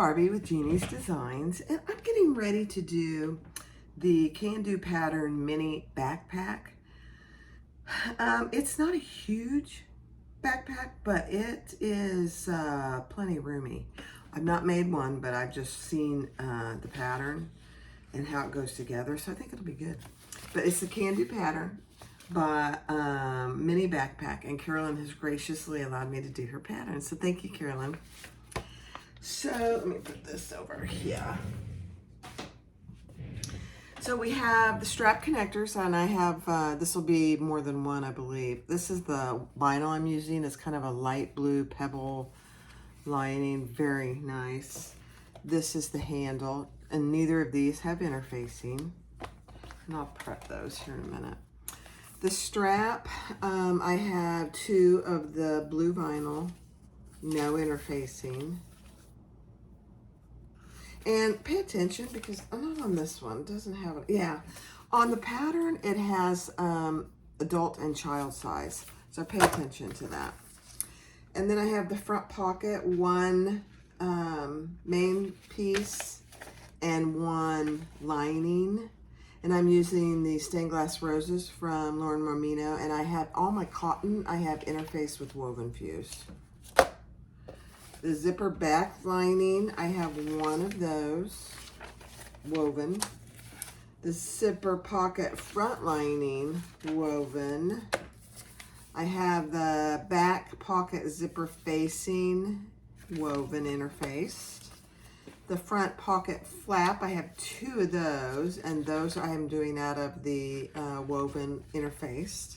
Barbie with Jeannie's Designs, and I'm getting ready to do the Kandou pattern mini backpack. It's not a huge backpack, but it is plenty roomy. I've not made one, but I've just seen the pattern and how it goes together, so I think it'll be good. But it's the Kandou pattern by mini backpack, and Carolyn has graciously allowed me to do her pattern, so thank you, Carolyn. So let me put this over here. So we have the strap connectors, and I have, this will be more than one, I believe. This is the vinyl I'm using. It's kind of a light blue pebble lining, very nice. This is the handle, and neither of these have interfacing. And I'll prep those here in a minute. The strap, I have two of the blue vinyl, no interfacing. And pay attention, because I'm not on this one, it doesn't have it. Yeah, on the pattern it has adult and child size, so pay attention to that. And then I have the front pocket, one main piece and one lining, and I'm using the stained glass roses from Lauren Marmino, and I have all my cotton I have interfaced with woven fuse. The zipper back lining, I have one of those woven. The zipper pocket front lining woven. I have the back pocket zipper facing woven interfaced. The front pocket flap, I have two of those, and those I am doing out of the woven interfaced.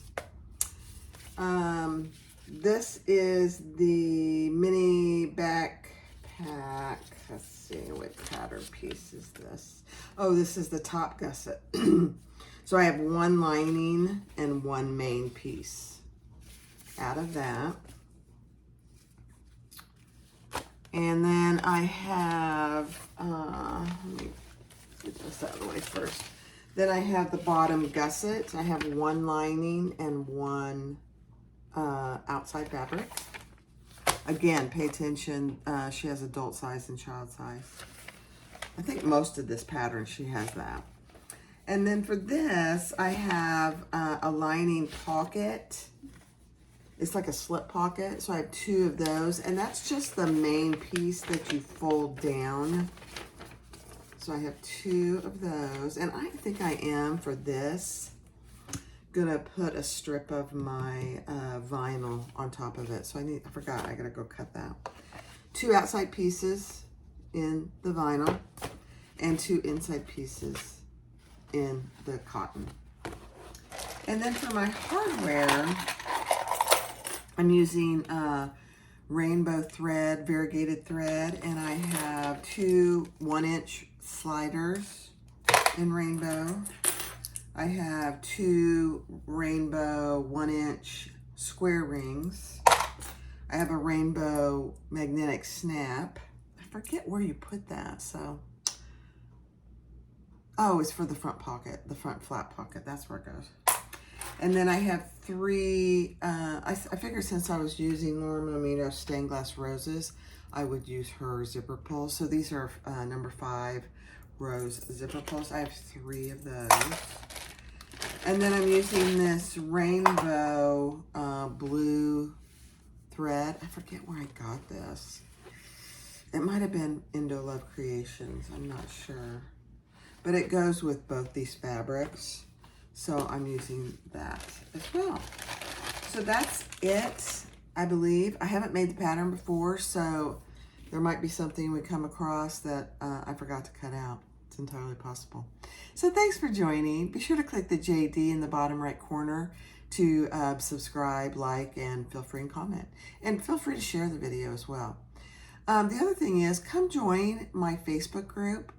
This is the mini backpack. Let's see, what pattern piece is this? Oh, this is the top gusset. So I have one lining and one main piece out of that. And then I have, let me get this out of the way first. Then I have the bottom gusset. I have one lining and one outside fabric. Again, pay attention, she has adult size and child size. I think most of this pattern she has that. And then for this, I have a lining pocket. It's like a slip pocket, so I have two of those, and that's just the main piece that you fold down. So I have two of those, and I think I am, for this, gonna put a strip of my vinyl on top of it. So I forgot, I gotta go cut that. Two outside pieces in the vinyl and two inside pieces in the cotton. And then for my hardware, I'm using rainbow thread, variegated thread, and I have two 1-inch sliders in rainbow. I have two rainbow 1-inch square rings. I have a rainbow magnetic snap. I forget where you put that, so. Oh, it's for the front pocket, the front flap pocket. That's where it goes. And then I have three, I figured since I was using Lauren Marmino stained glass roses, I would use her zipper pulls. So these are number 5 rose zipper pulls. I have 3 of those. And then I'm using this rainbow blue thread. I forget where I got this. It might have been Indo Love Creations, I'm not sure. But it goes with both these fabrics. So I'm using that as well. So that's it, I believe. I haven't made the pattern before, so there might be something we come across that I forgot to cut out. It's entirely possible. So thanks for joining. Be sure to click the JD in the bottom right corner to subscribe, like, and feel free and comment. And feel free to share the video as well. The other thing is, come join my Facebook group,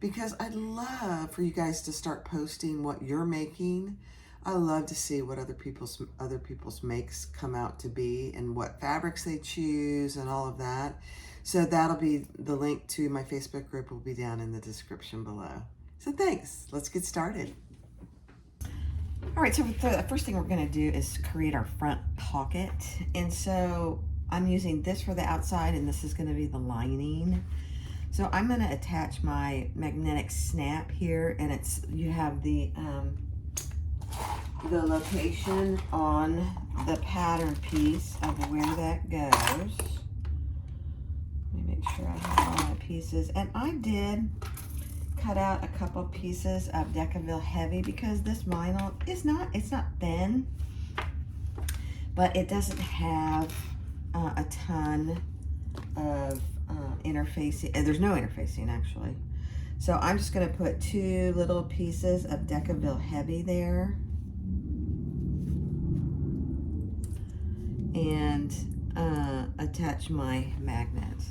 because I'd love for you guys to start posting what you're making. I love to see what other people's makes come out to be, and what fabrics they choose and all of that. So that'll be, the link to my Facebook group will be down in the description below. So thanks, let's get started. All right, so the first thing we're gonna do is create our front pocket. And so I'm using this for the outside, and this is gonna be the lining. So I'm going to attach my magnetic snap here, and you have the location on the pattern piece of where that goes. Let me make sure I have all my pieces. And I did cut out a couple pieces of Decaville Heavy because this vinyl is it's not thin, but it doesn't have a ton of interfacing. There's no interfacing actually. So I'm just going to put 2 little pieces of Decaville Heavy there. And attach my magnets.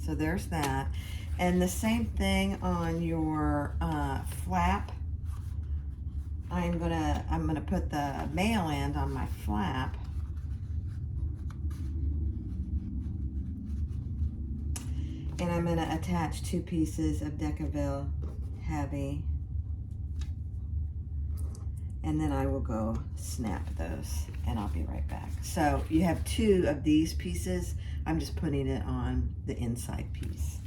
So there's that. And the same thing on your flap. I'm gonna put the male end on my flap. And I'm gonna attach 2 pieces of Decaville Heavy. And then I will go snap those, and I'll be right back. So you have 2 of these pieces. I'm just putting it on the inside piece.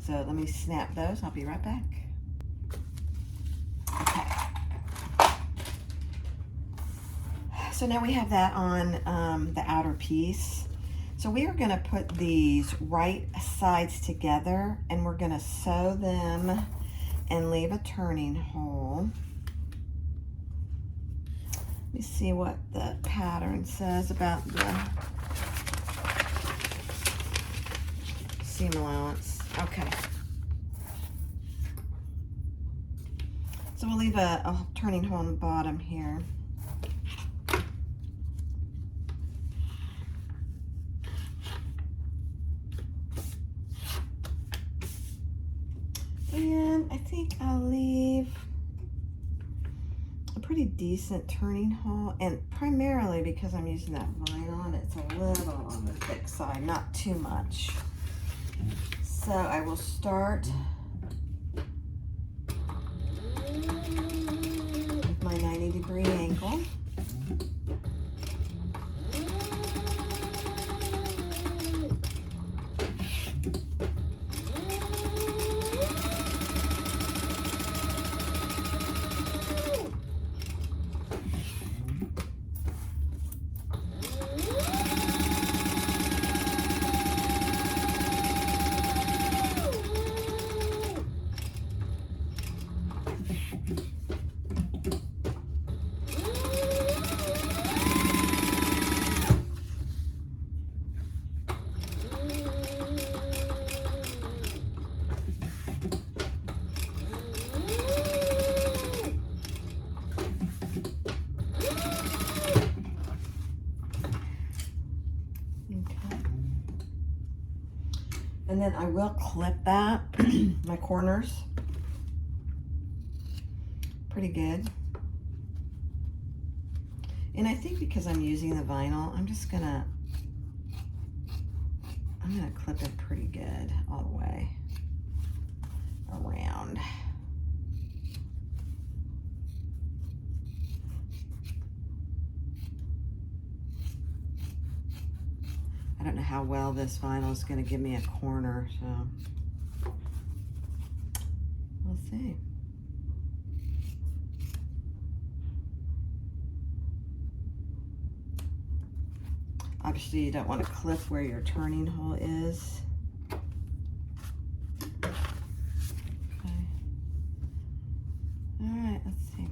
So let me snap those. I'll be right back. Okay. So now we have that on the outer piece. So we are gonna put these right sides together, and we're gonna sew them and leave a turning hole. Let me see what the pattern says about the seam allowance. Okay. So we'll leave a turning hole in the bottom here. And I think I'll leave a pretty decent turning hole, and primarily because I'm using that vinyl and it's a little on the thick side, not too much. So I will start with my 90-degree angle. And then I will clip that, my corners, pretty good. And I think because I'm using the vinyl, I'm gonna clip it pretty good all the way around. I don't know how well this vinyl is going to give me a corner, so we'll see. Obviously, you don't want to clip where your turning hole is. Okay. All right, let's see.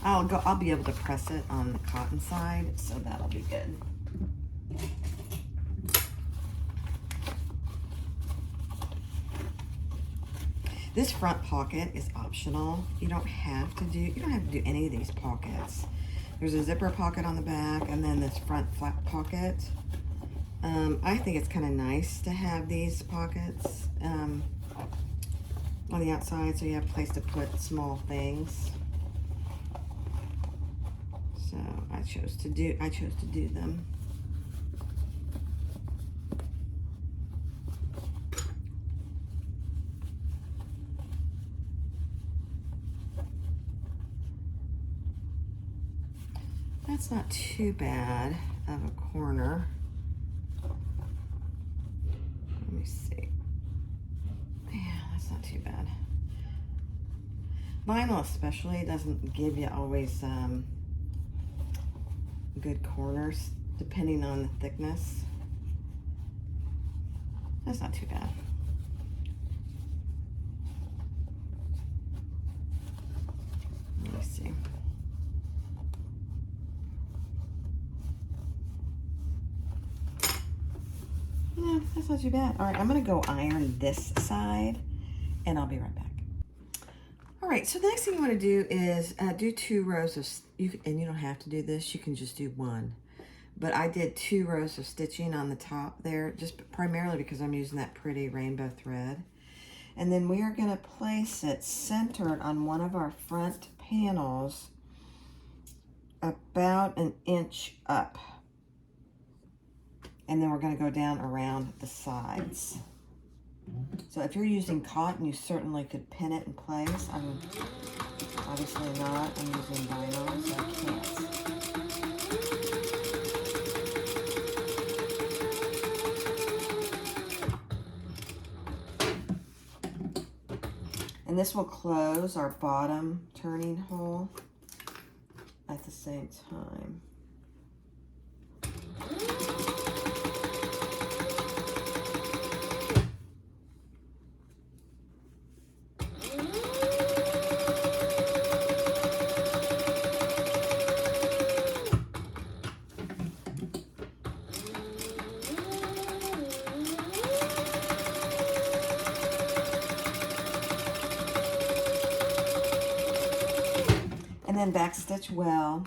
I'll be able to press it on the cotton side, so that'll be good. This front pocket is optional. You don't have to do any of these pockets. There's a zipper pocket on the back, and then this front flap pocket. I think it's kind of nice to have these pockets on the outside, so you have a place to put small things. So I chose to do them. That's not too bad of a corner. Vinyl especially doesn't give you always good corners depending on the thickness. That's not too bad. Let me see. Yeah, that's not too bad. All right, I'm gonna go iron this side and I'll be right back. All right, so the next thing you want to do is do 2 rows of, and you don't have to do this, you can just do 1. But I did 2 rows of stitching on the top there, just primarily because I'm using that pretty rainbow thread. And then we are going to place it centered on one of our front panels about 1 inch up. And then we're going to go down around the sides. So if you're using cotton, you certainly could pin it in place. I'm obviously not. I'm using vinyl, so I can't. And this will close our bottom turning hole at the same time. And then back stitch well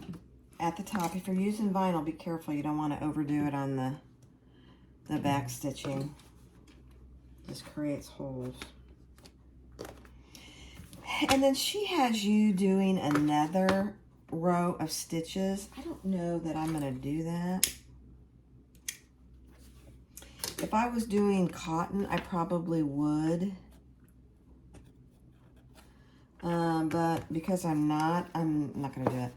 at the top. If you're using vinyl, be careful. You don't want to overdo it on the back stitching. This creates holes. And then she has you doing another row of stitches. I don't know that I'm going to do that. If I was doing cotton, I probably would. But because I'm not going to do it.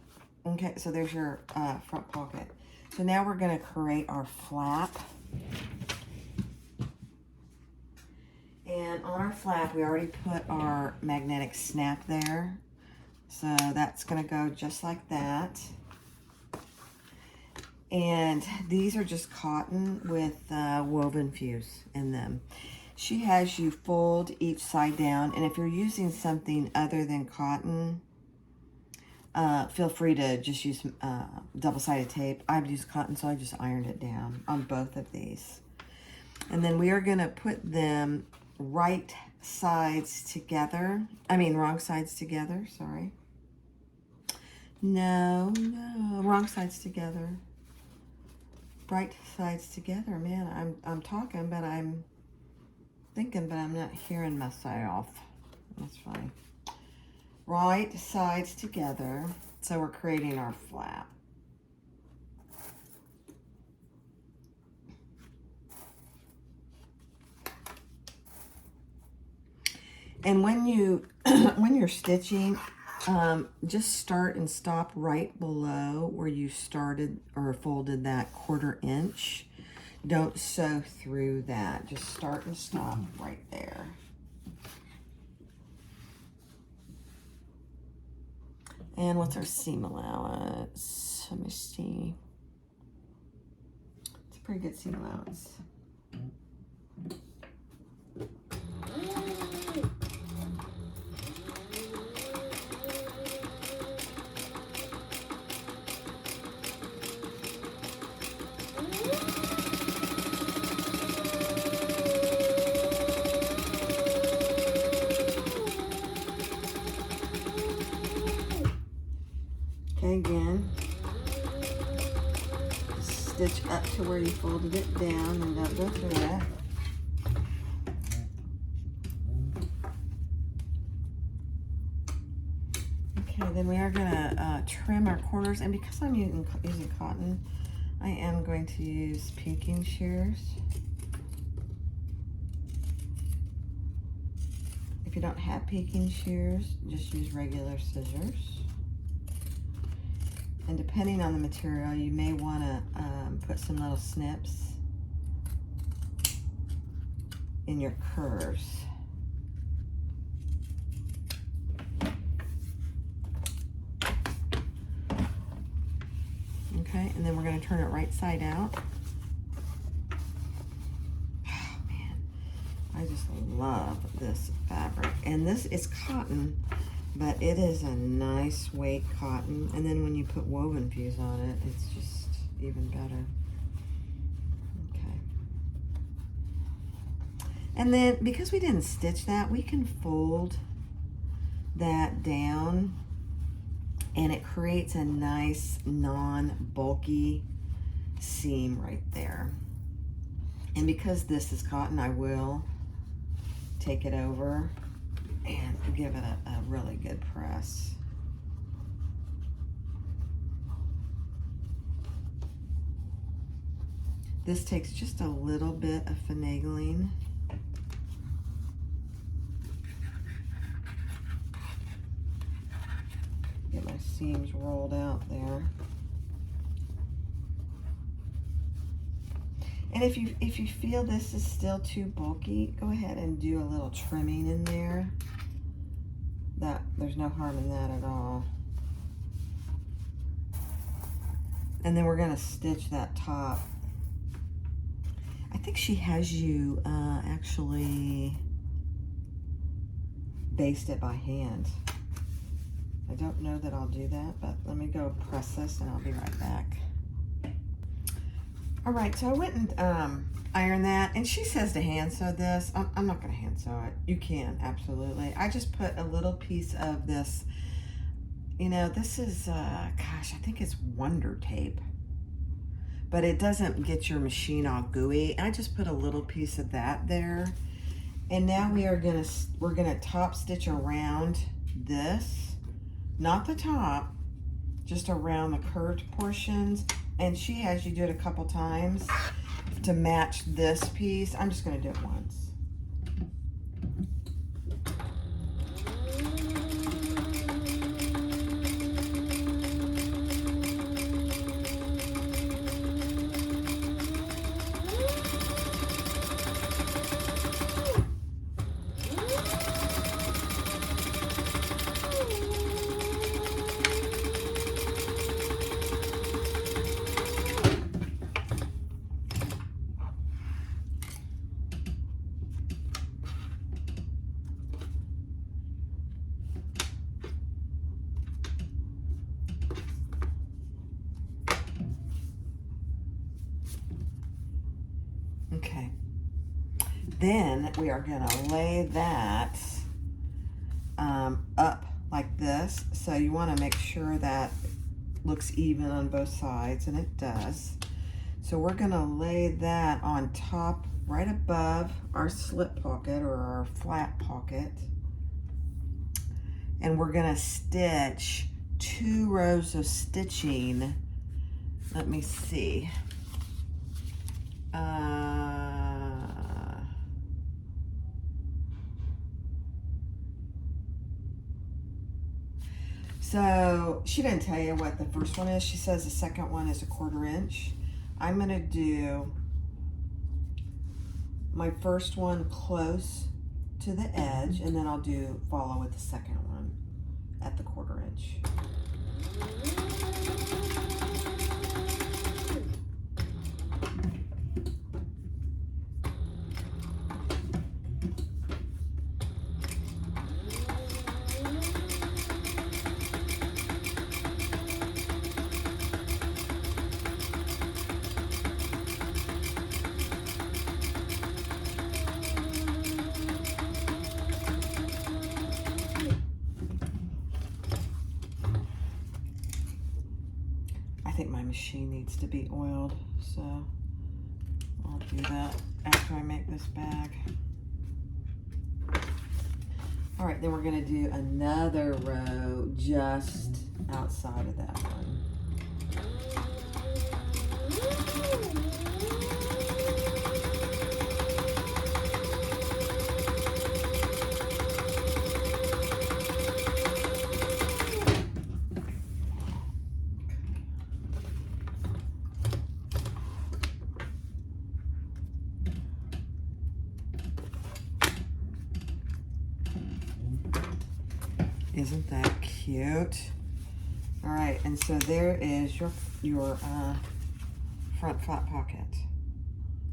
Okay, so there's your front pocket. So now we're going to create our flap. And on our flap, we already put our magnetic snap there. So that's going to go just like that. And these are just cotton with woven fuse in them. She has you fold each side down, and if you're using something other than cotton, feel free to just use double-sided tape. I've used cotton, so I just ironed it down on both of these. And then we are going to put them wrong sides together, sorry. No, wrong sides together. Right sides together, man. I'm talking, but I'm thinking, but I'm not hearing myself. That's fine. Right sides together. So we're creating our flap. And when you're stitching, just start and stop right below where you started or folded that 1/4 inch. Don't sew through that. Just start and stop right there. And what's our seam allowance? Let me see. It's a pretty good seam allowance. Again, stitch up to where you folded it down and don't go through that. Okay, then we are going to trim our corners, and because I'm using cotton, I am going to use pinking shears. If you don't have pinking shears, just use regular scissors. And depending on the material, you may want to put some little snips in your curves. and then we're going to turn it right side out. Oh man, I just love this fabric. And this is cotton, but it is a nice weight cotton. And then when you put woven fuse on it, it's just even better. Okay. And then because we didn't stitch that, we can fold that down and it creates a nice non-bulky seam right there. And because this is cotton, I will take it over and give it a really good press. This takes just a little bit of finagling. Get my seams rolled out there. And if you feel this is still too bulky, go ahead and do a little trimming in there. There's no harm in that at all. And then we're gonna stitch that top. I think she has you actually baste it by hand. I don't know that I'll do that, but let me go press this and I'll be right back. All right, so I went and ironed that, and she says to hand sew this. I'm not gonna hand sew it. You can, absolutely. I just put a little piece of this, you know, this is, gosh, I think it's Wonder Tape, but it doesn't get your machine all gooey. I just put a little piece of that there. And now we're gonna top stitch around this, not the top, just around the curved portions. And she has you do it a couple times to match this piece. I'm just gonna do it once. Okay, then we are gonna lay that up like this. So you wanna make sure that looks even on both sides, and it does. So we're gonna lay that on top, right above our slip pocket or our flat pocket. And we're gonna stitch 2 rows of stitching. Let me see. So she didn't tell you what the first one is. She says the second one is 1/4 inch. I'm gonna do my first one close to the edge, and then I'll follow with the second one at the 1/4 inch. I think my machine needs to be oiled, so I'll do that after I make this bag. All right, then we're gonna do another row just outside of that one. Isn't that cute? All right, and so there is your front flap pocket.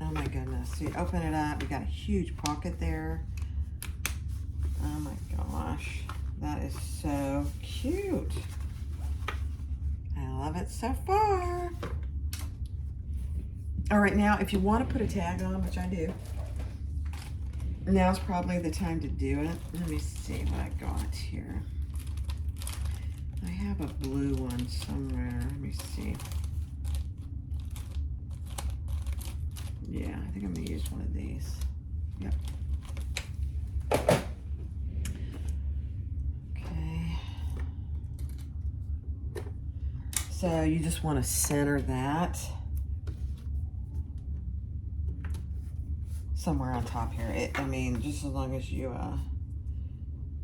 Oh my goodness. So you open it up, you got a huge pocket there. Oh my gosh. That is so cute. I love it so far. All right, now if you want to put a tag on, which I do, now's probably the time to do it. Let me see what I got here. I have a blue one somewhere. Let me see. Yeah, I think I'm gonna use one of these. Yep. Okay. So you just want to center that somewhere on top here. I mean, just as long as you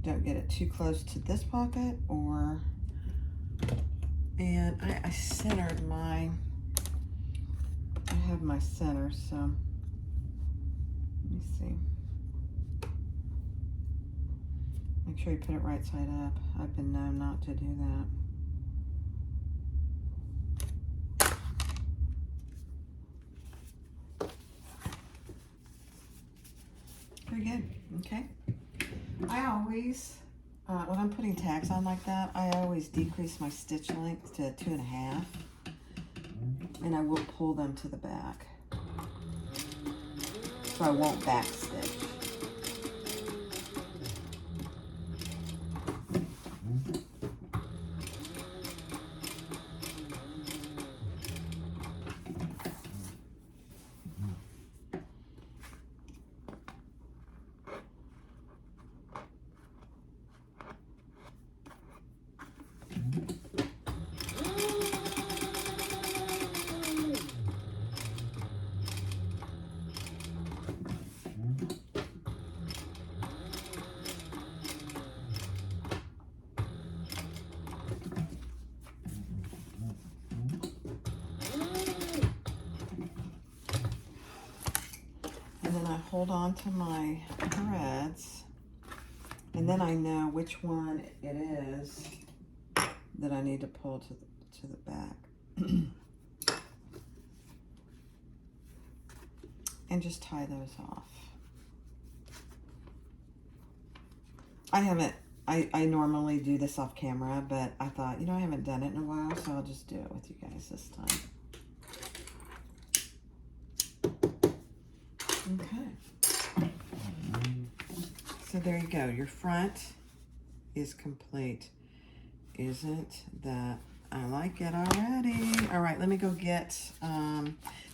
don't get it too close to this pocket, and I centered mine. I have my center, so let me see. Make sure you put it right side up. I've been known not to do that. Very good. Okay. I always, when I'm putting tags on like that, I always decrease my stitch length to 2.5, and I will pull them to the back, so I won't back stitch. And then I hold on to my threads, and then I know which one it is that I need to pull to the back. And just tie those off. I normally do this off camera, but I thought, you know, I haven't done it in a while, so I'll just do it with you guys this time. Okay. So there you go. Your front is complete. Isn't that, I like it already. All right, let me go get, now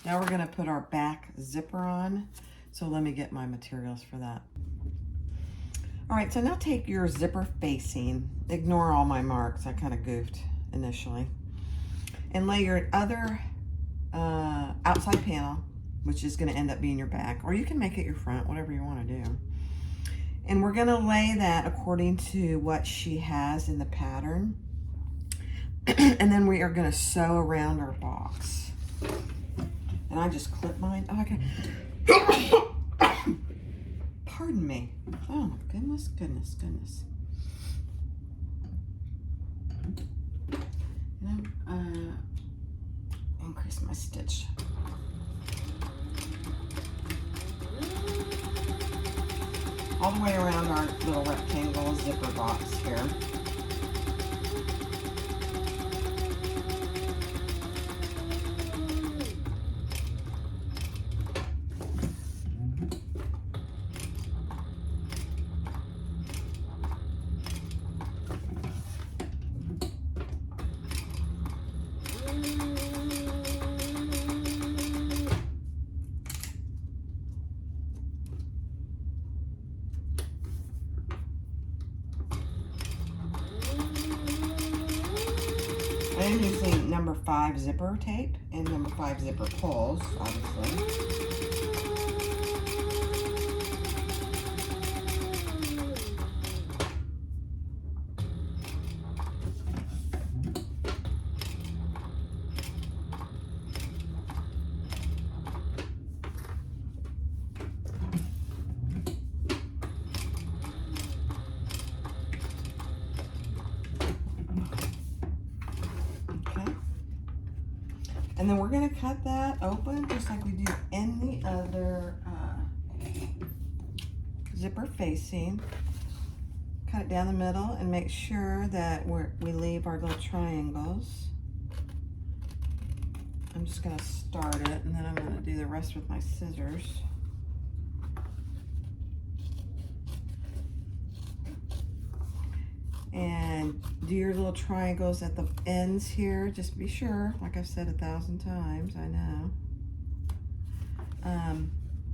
we're gonna put our back zipper on. So let me get my materials for that. All right, so now take your zipper facing, ignore all my marks, I kind of goofed initially, and lay your other outside panel, which is gonna end up being your back, or you can make it your front, whatever you wanna do. And we're gonna lay that according to what she has in the pattern. And then we are gonna sew around our box. And I just clip mine, oh, okay. Pardon me. Oh, goodness, goodness, goodness. And I'm, increase my stitch. All the way around our little rectangle zipper box here. I'm using number 5 zipper tape and number 5 zipper pulls, obviously. And then we're gonna cut that open just like we do any other zipper facing. Cut it down the middle and make sure that we leave our little triangles. I'm just gonna start it and then I'm gonna do the rest with my scissors. And do your little triangles at the ends here. Just be sure, like I've said 1,000 times, I know.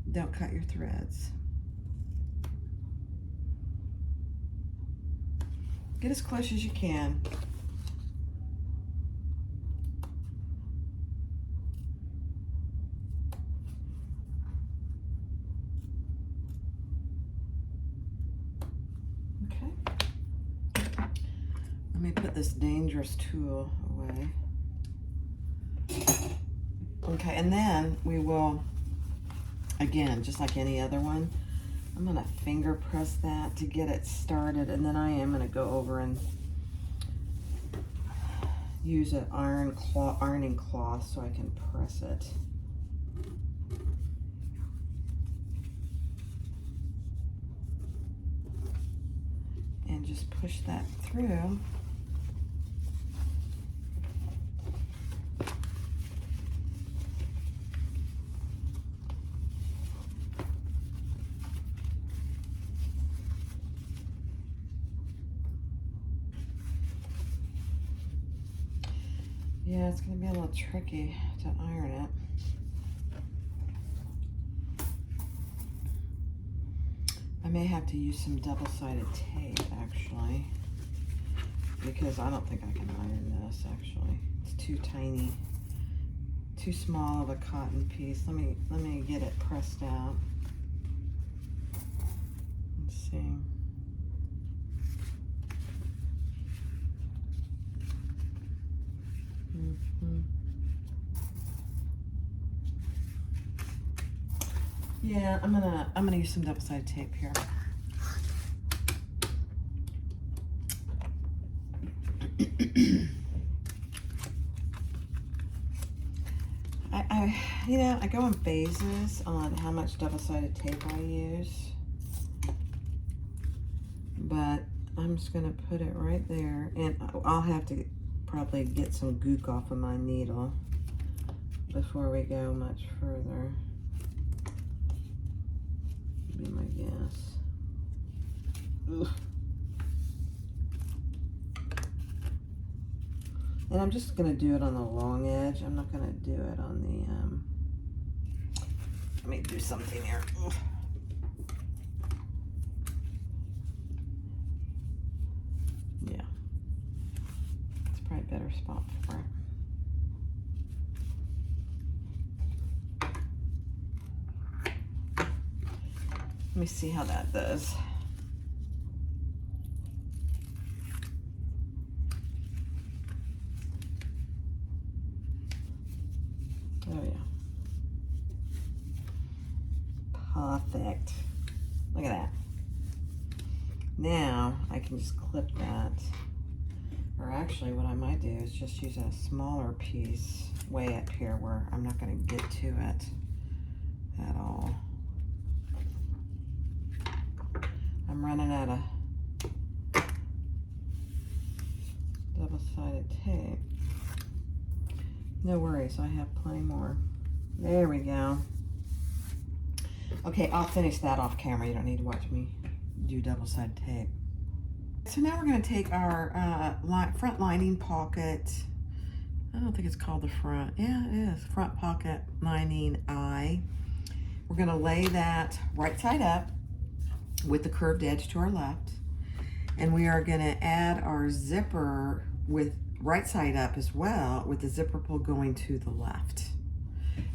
Don't cut your threads. Get as close as you can. Let me put this dangerous tool away. Okay, and then we will, again, just like any other one, I'm gonna finger press that to get it started, and then I am gonna go over and use an ironing cloth so I can press it. And just push that through. Yeah, it's gonna be a little tricky to iron it. I may have to use some double-sided tape, actually, because I don't think I can iron this, actually. It's too tiny, too small of a cotton piece. Let me get it pressed out. Let's see. Yeah, I'm gonna use some double-sided tape here. I go in phases on how much double-sided tape I use, but I'm just gonna put it right there, and I'll have to probably get some gook off of my needle before we go much further. Be my guess. Ugh. And I'm just gonna do it on the long edge. I'm not gonna do it on the, let me do something here. Ugh. Yeah. It's probably a better spot for it. Let me see how that does. Oh yeah. Perfect. Look at that. Now I can just clip that. Or actually what I might do is just use a smaller piece way up here where I'm not going to get to it at all. I'm running out of double-sided tape. No worries, I have plenty more. There we go. Okay, I'll finish that off camera. You don't need to watch me do double-sided tape. So now we're going to take our front lining pocket. I don't think it's called the front. Yeah, it is. Front pocket lining eye. We're going to lay that right side up with the curved edge to our left. And we are going to add our zipper with right side up as well, with the zipper pull going to the left.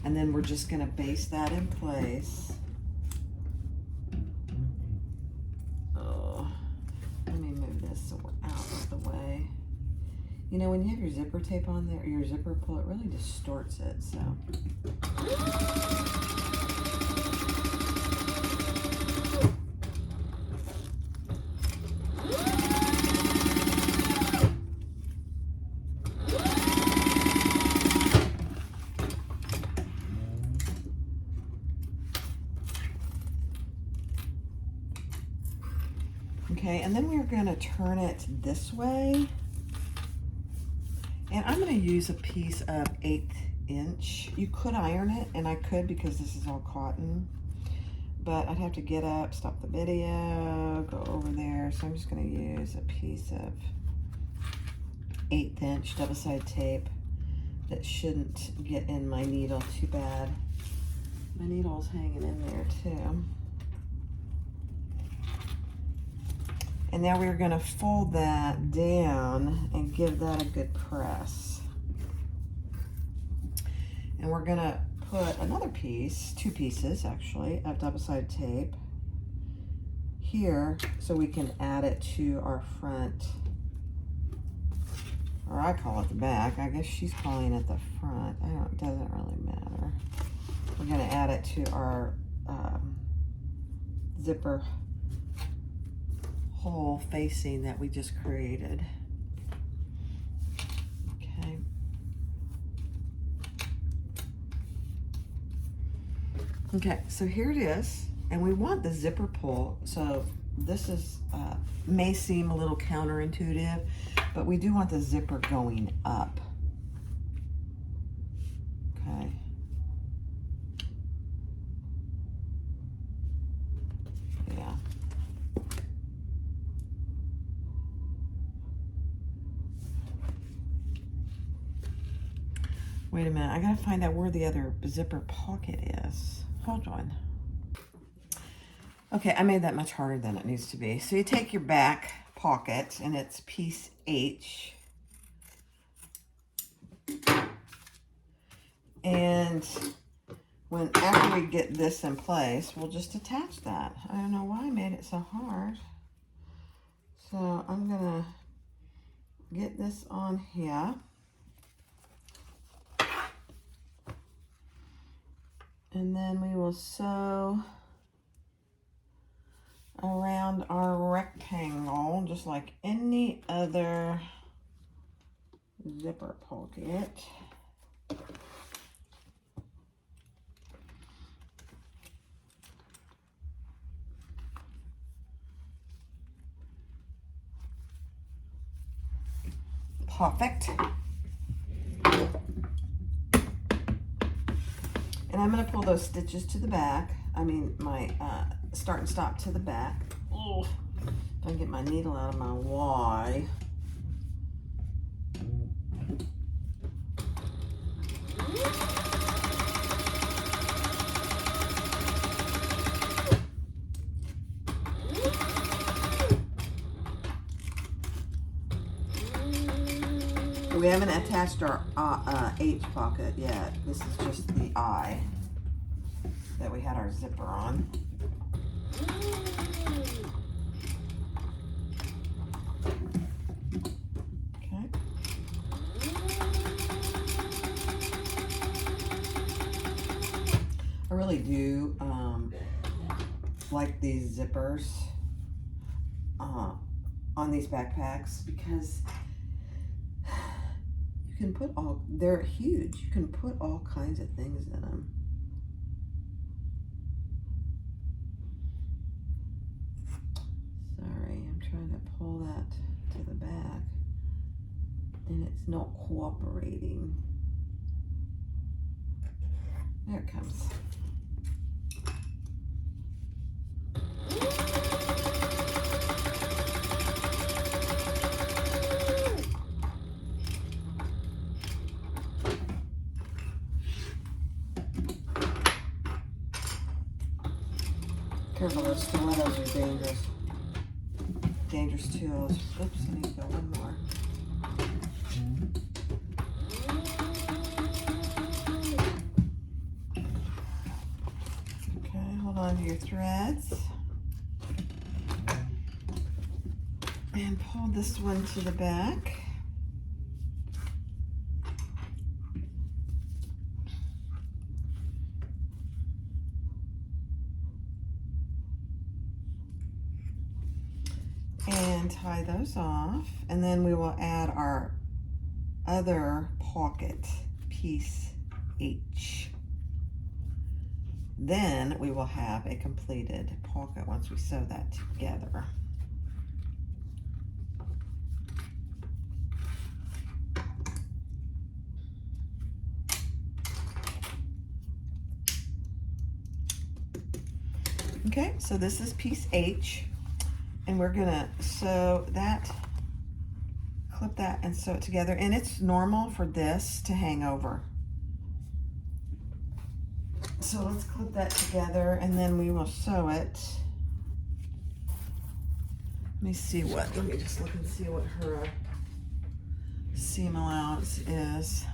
And then we're just going to base that in place. Oh, let me move this out of the way. You know, when you have your zipper tape on there, or your zipper pull, it really distorts it, so. gonna turn it this way. And I'm gonna use a piece of 1/8 inch. You could iron it, and I could because this is all cotton. But I'd have to get up, stop the video, go over there. So I'm just gonna use a piece of 1/8 inch double-sided tape that shouldn't get in my needle too bad. My needle's hanging in there too. And now we're gonna fold that down and give that a good press. And we're gonna put another piece, 2 pieces actually, of double-sided tape here so we can add it to our front, or I call it the back. I guess she's calling it the front. It doesn't really matter. We're gonna add it to our zipper hole facing that we just created. Okay. Okay, so here it is, and we want the zipper pull. So this is may seem a little counterintuitive, but we do want the zipper going up. Okay. Yeah. Wait a minute, I gotta find out where the other zipper pocket is. Hold on. Okay, I made that much harder than it needs to be. So you take your back pocket, and it's piece H. And after we get this in place, we'll just attach that. I don't know why I made it so hard. So I'm gonna get this on here. And then we will sew around our rectangle, just like any other zipper pocket. Perfect. And I'm going to pull those stitches to the back. I mean, my start and stop to the back. Oh, don't get my needle out of my Y. We haven't attached our H pocket yet. This is just the I that we had our zipper on. Okay. I really do like these zippers on these backpacks because you can put they're huge. You can put all kinds of things in them. Sorry, I'm trying to pull that to the back and it's not cooperating. There it comes. Careful, those stilettos are dangerous. Dangerous tools. Oops, I need to go one more. Okay, hold on to your threads. And pull this one to the back. And tie those off, and then we will add our other pocket, piece H. Then we will have a completed pocket once we sew that together. Okay, so this is piece H, and we're gonna sew that, clip that and sew it together, and it's normal for this to hang over. So let's clip that together and then we will sew it. Let me just look and see what her seam allowance is.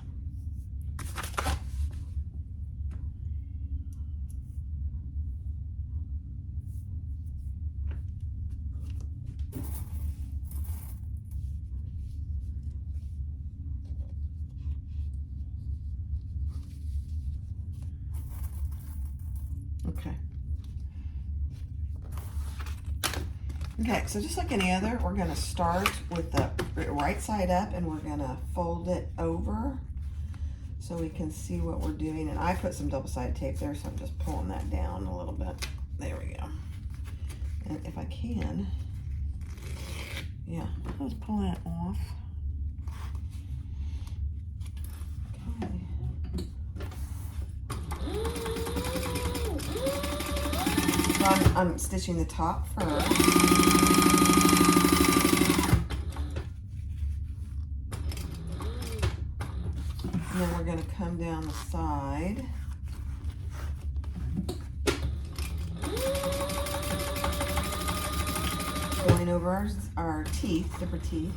Okay, so just like any other, we're gonna start with the right side up and we're gonna fold it over so we can see what we're doing. And I put some double-sided tape there, so I'm just pulling that down a little bit. There we go. And if I can, yeah, let's pull that off. Okay. So I'm stitching the top first. And then we're going to come down the side. Going over our teeth, zipper teeth.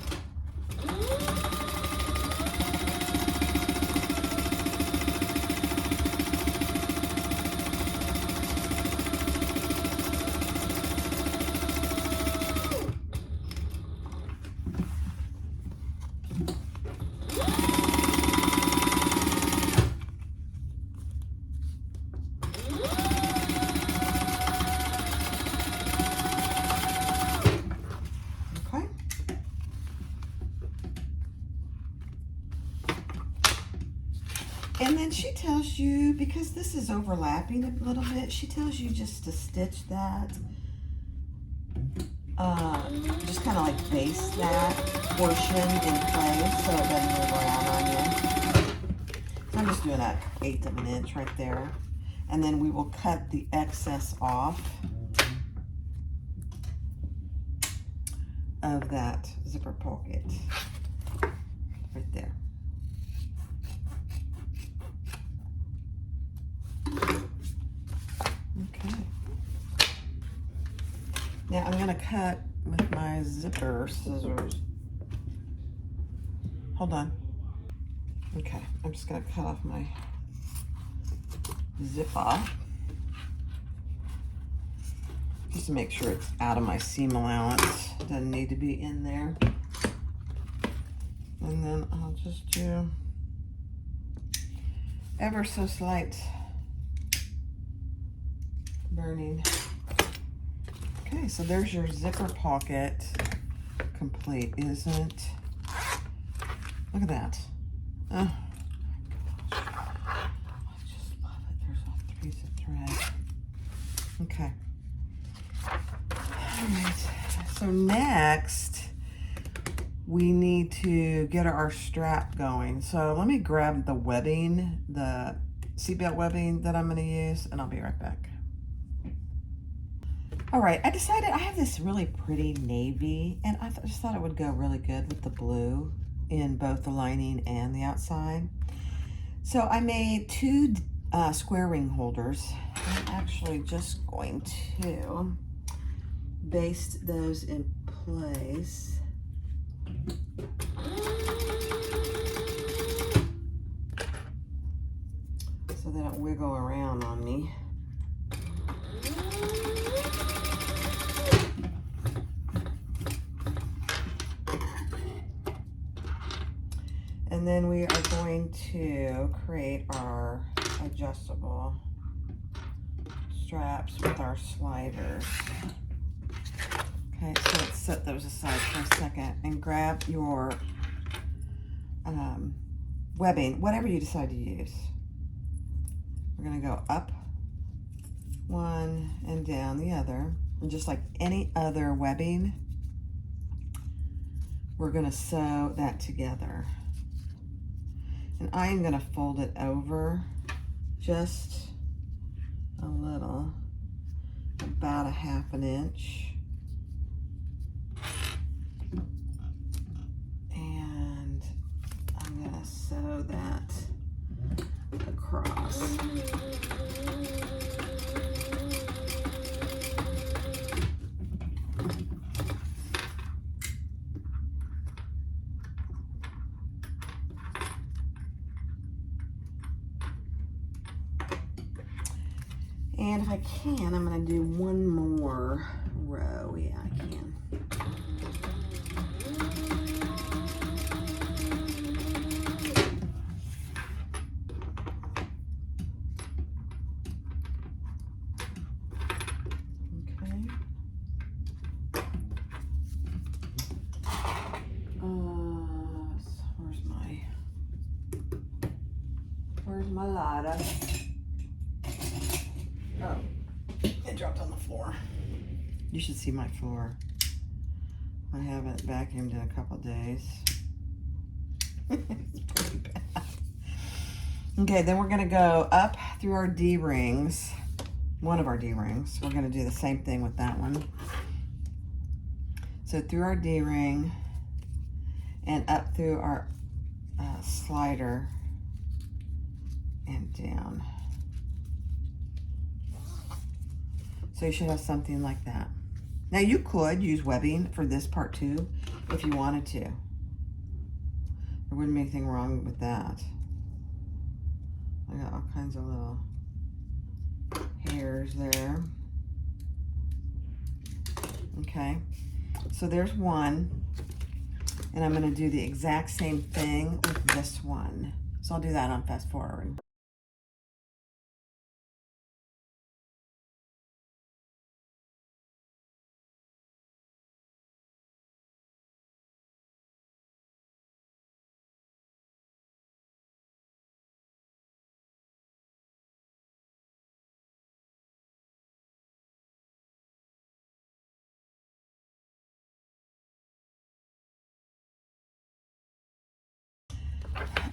And then she tells you, because this is overlapping a little bit, she tells you just to stitch that, just kind of like base that portion in place so it doesn't move around on you. So I'm just doing an 1/8 of an inch right there. And then we will cut the excess off of that zipper pocket right there. Okay. Now I'm going to cut with my zipper scissors. Hold on. Okay, I'm just going to cut off my zipper just to make sure it's out of my seam allowance. Doesn't need to be in there. And then I'll just do ever so slight burning. Okay, so there's your zipper pocket complete, isn't? Look at that. Oh, I just love it. There's a piece of thread. Okay. All right. So next, we need to get our strap going. So let me grab the webbing, the seatbelt webbing that I'm going to use, and I'll be right back. All right, I decided I have this really pretty navy, and I just thought it would go really good with the blue in both the lining and the outside. So I made 2 square ring holders. I'm actually just going to baste those in place. So they don't wiggle around on me. And then we are going to create our adjustable straps with our sliders. Okay, so let's set those aside for a second and grab your webbing, whatever you decide to use. We're gonna go up one and down the other. And just like any other webbing, we're gonna sew that together. And I am gonna fold it over just a little, about a 1/2 inch. And I'm gonna sew that across. And if I can, I'm going to do one more row. Yeah, I can. Okay. Where's my ladder? Oh, it dropped on the floor. You should see my floor. I haven't vacuumed in a couple days. It's pretty bad. Okay, then we're gonna go up through our D-rings, one of our D-rings. We're gonna do the same thing with that one. So through our D-ring and up through our slider and down. So you should have something like that. Now you could use webbing for this part too, if you wanted to. There wouldn't be anything wrong with that. I got all kinds of little hairs there. Okay, so there's one. And I'm gonna do the exact same thing with this one. So I'll do that on fast forward.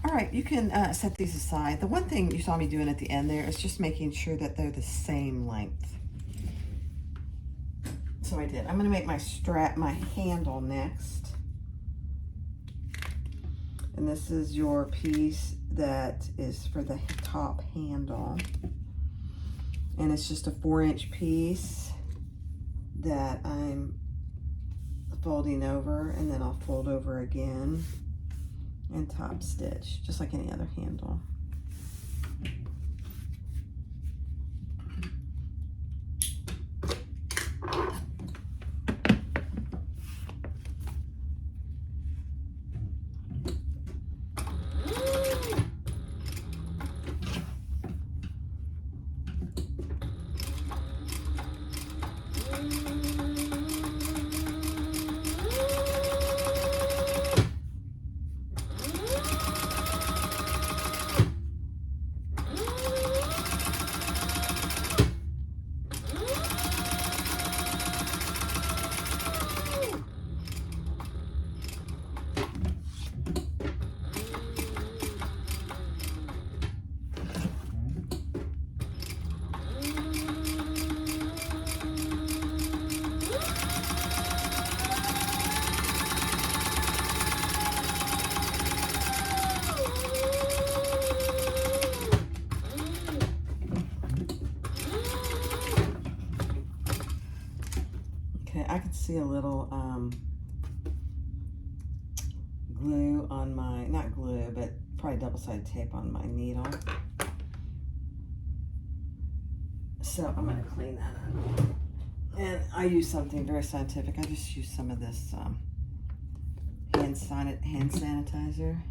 All right, you can set these aside. The one thing you saw me doing at the end there is just making sure that they're the same length. So I did. I'm gonna make my handle next. And this is your piece that is for the top handle. And it's just a 4-inch piece that I'm folding over, and then I'll fold over again and top stitch, just like any other handle. I can see a little glue on my, not glue, but probably double-sided tape on my needle. So I'm going to clean that up. And I use something very scientific. I just use some of this hand sanitizer.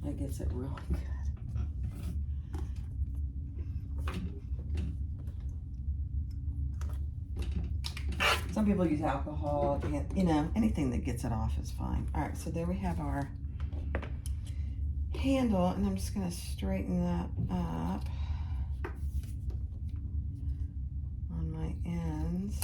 That gets it really good. Some people use alcohol, you know, anything that gets it off is fine. All right, so there we have our handle, and I'm just gonna straighten that up on my ends.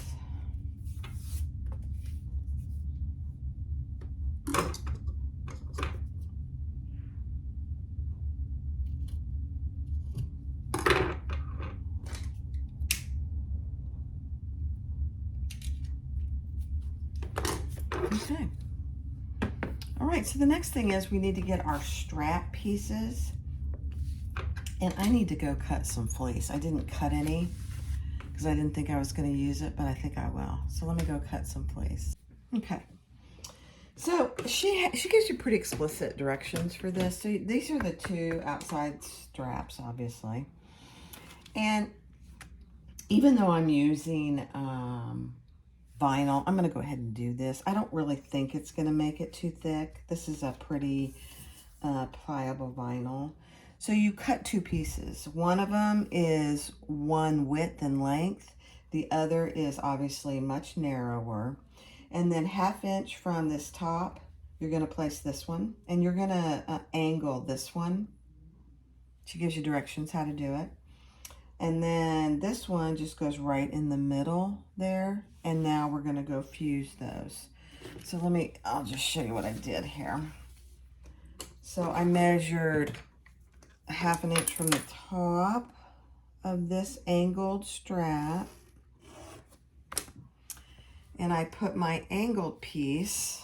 Okay. All right, so the next thing is we need to get our strap pieces. And I need to go cut some fleece. I didn't cut any because I didn't think I was going to use it, but I think I will. So let me go cut some fleece. Okay. So she gives you pretty explicit directions for this. So these are the two outside straps, obviously. And even though I'm using vinyl, I'm going to go ahead and do this. I don't really think it's going to make it too thick. This is a pretty pliable vinyl. So you cut two pieces. One of them is one width and length. The other is obviously much narrower. And then 1/2 inch from this top, you're going to place this one. And you're going to angle this one. She gives you directions how to do it. And then this one just goes right in the middle there. And now we're going to go fuse those. So I'll just show you what I did here. So I measured 1/2 inch from the top of this angled strap. And I put my angled piece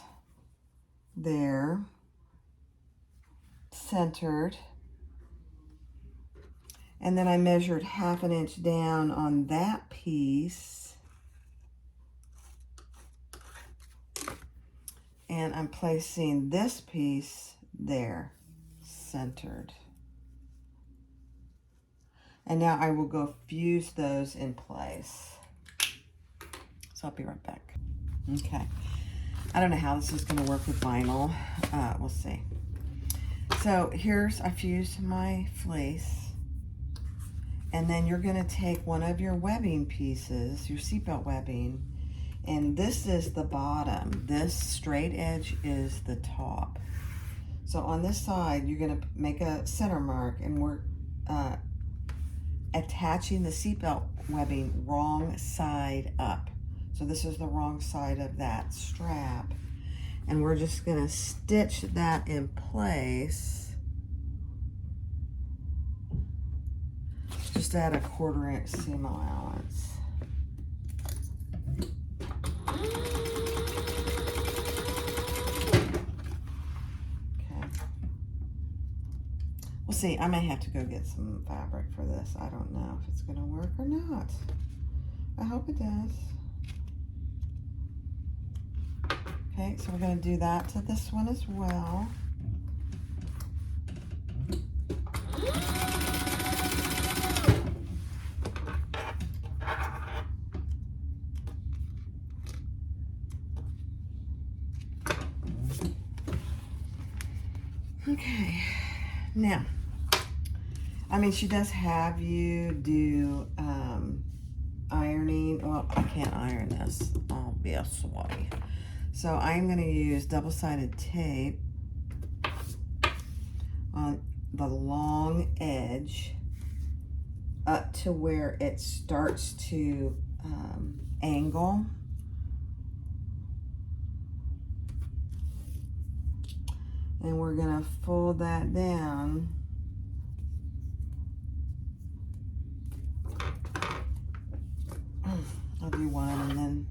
there, centered. And then I measured 1/2 inch down on that piece. And I'm placing this piece there, centered. And now I will go fuse those in place. So I'll be right back. Okay. I don't know how this is going to work with vinyl. We'll see. So I fused my fleece. And then you're going to take one of your webbing pieces, your seatbelt webbing, and this is the bottom. This straight edge is the top. So on this side, you're going to make a center mark, and we're attaching the seatbelt webbing wrong side up. So this is the wrong side of that strap. And we're just going to stitch that in place. Just add a 1/4 inch seam allowance. We'll see. I may have to go get some fabric for this. I don't know if it's going to work or not. I hope it does. Okay, so we're going to do that to this one as well. Okay, now, I mean, she does have you do ironing. Well, I can't iron this. I'll be a sweaty. So I'm going to use double-sided tape on the long edge up to where it starts to angle. And we're going to fold that down. I'll do one and then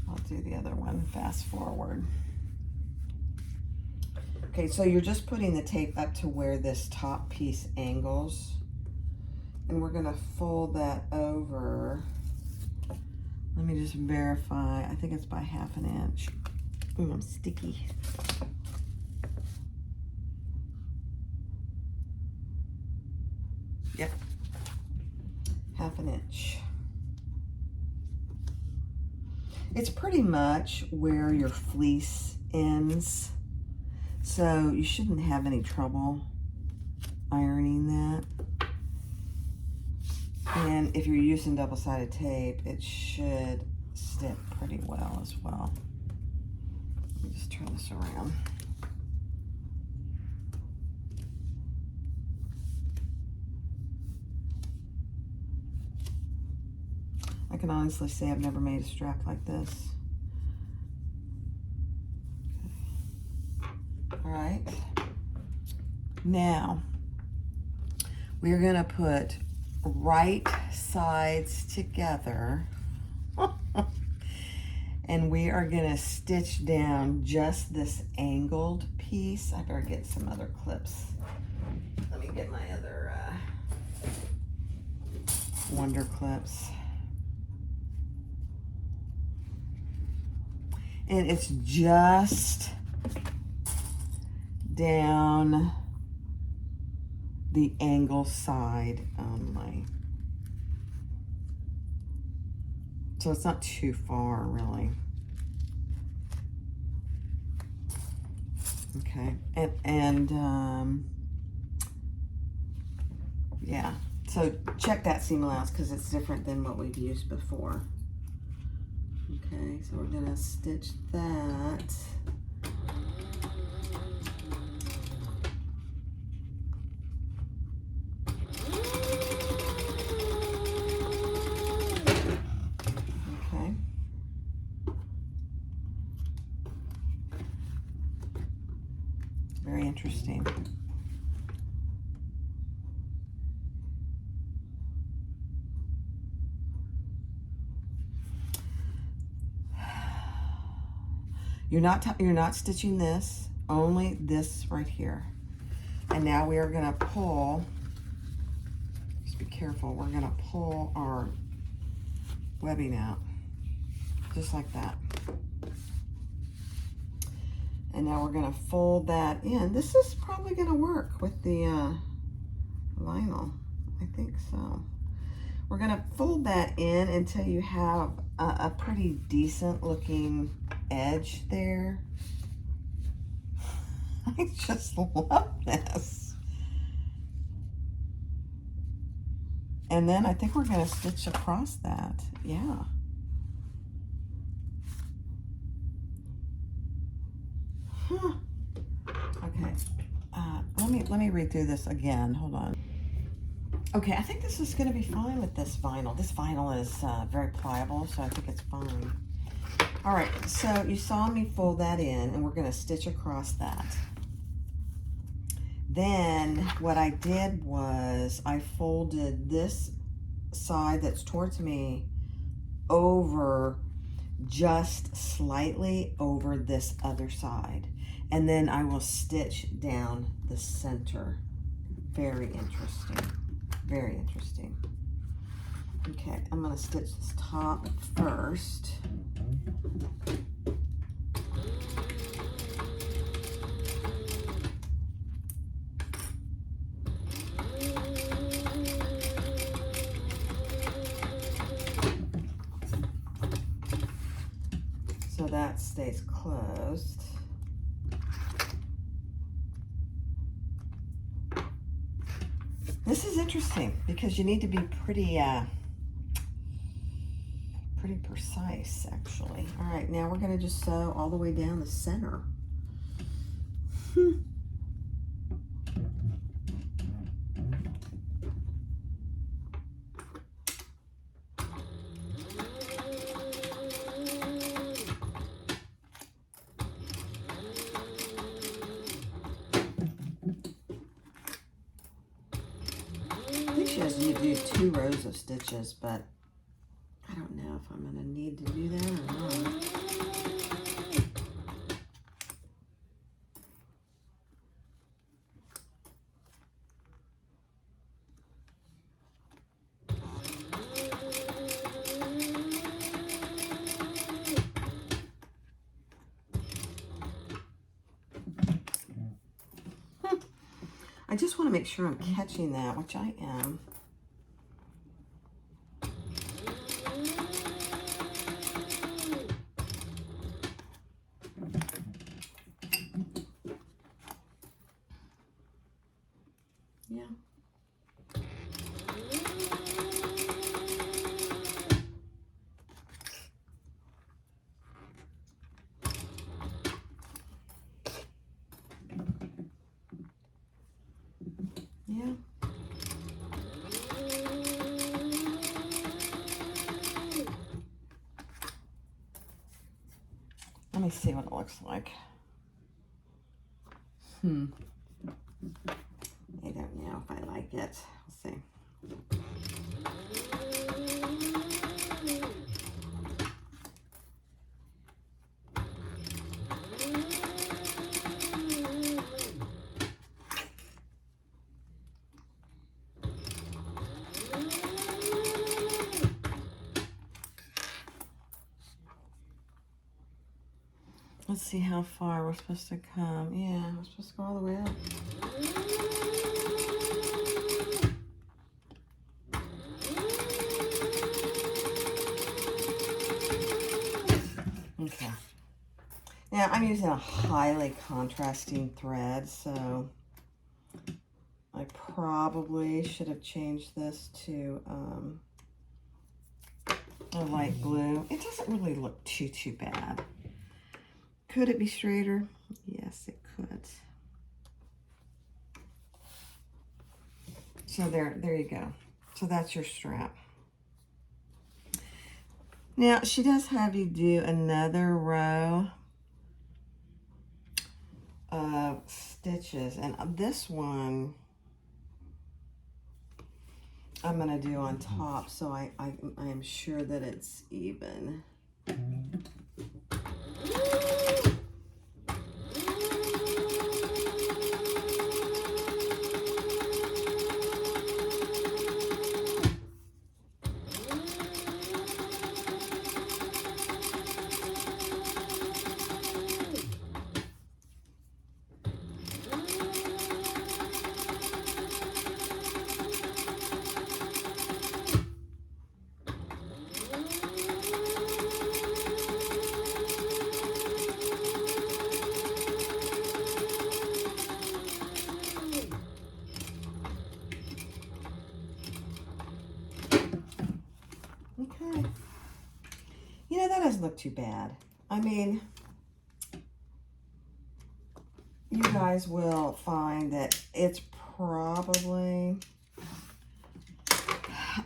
I'll do the other one fast forward. Okay, so you're just putting the tape up to where this top piece angles. And we're going to fold that over. Let me just verify. I think it's by 1/2 inch. Ooh, I'm sticky. Yep, 1/2 inch. It's pretty much where your fleece ends, so you shouldn't have any trouble ironing that. And if you're using double-sided tape, it should stick pretty well as well. Let me just turn this around. I can honestly say I've never made a strap like this. Okay. All right. Now, we're going to put right sides together. And we are gonna stitch down just this angled piece. I better get some other clips. Let me get my other Wonder clips. And it's just down the angle side only. So it's not too far, really. Okay, and yeah, so check that seam allowance because it's different than what we've used before. Okay, so we're gonna stitch that. Okay. Very interesting. You're not stitching this, only this right here. And now we are gonna pull, just be careful, we're gonna pull our webbing out, just like that. And now we're gonna fold that in. This is probably gonna work with the vinyl, I think so. We're gonna fold that in until you have a pretty decent looking edge there. I just love this. And then I think we're gonna stitch across that, yeah. Huh. Okay, let me read through this again, hold on. Okay, I think this is gonna be fine with this vinyl. This vinyl is very pliable, so I think it's fine. All right, so you saw me fold that in, and we're gonna stitch across that. Then what I did was I folded this side that's towards me over, just slightly over this other side. And then I will stitch down the center. Very interesting. Very interesting. Okay, I'm gonna stitch this top first. So that stays closed. This is interesting because you need to be pretty precise, actually. All right, now we're gonna just sew all the way down the center. I think she has you do 2 rows of stitches, but I don't know if I'm gonna need to do that or not. I just want to make sure I'm catching that, which I am. Yeah. Yeah. Let me see what it looks like. I don't know if I like it. We'll see. Let's see how far we're supposed to come. Yeah, we're supposed to go all the way up. Okay. Now I'm using a highly contrasting thread, so I probably should have changed this to a light blue. It doesn't really look too bad. Could it be straighter? Yes, it could. So there you go. So that's your strap. Now she does have you do another row of stitches, and this one I'm gonna do on top, so I am sure that it's even. Okay. You know, that doesn't look too bad. I mean, you guys will find that it's probably,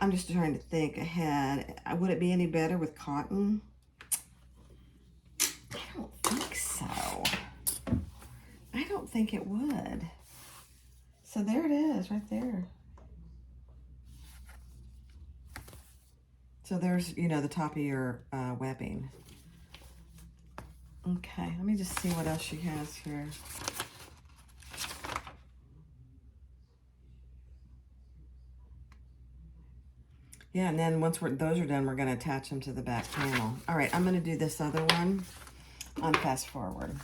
I'm just trying to think ahead. Would it be any better with cotton? I don't think so. I don't think it would. So there it is, right there. So there's, you know, the top of your webbing. Okay, let me just see what else she has here. Yeah, and then once those are done, we're going to attach them to the back panel. All right, I'm going to do this other one on fast forward.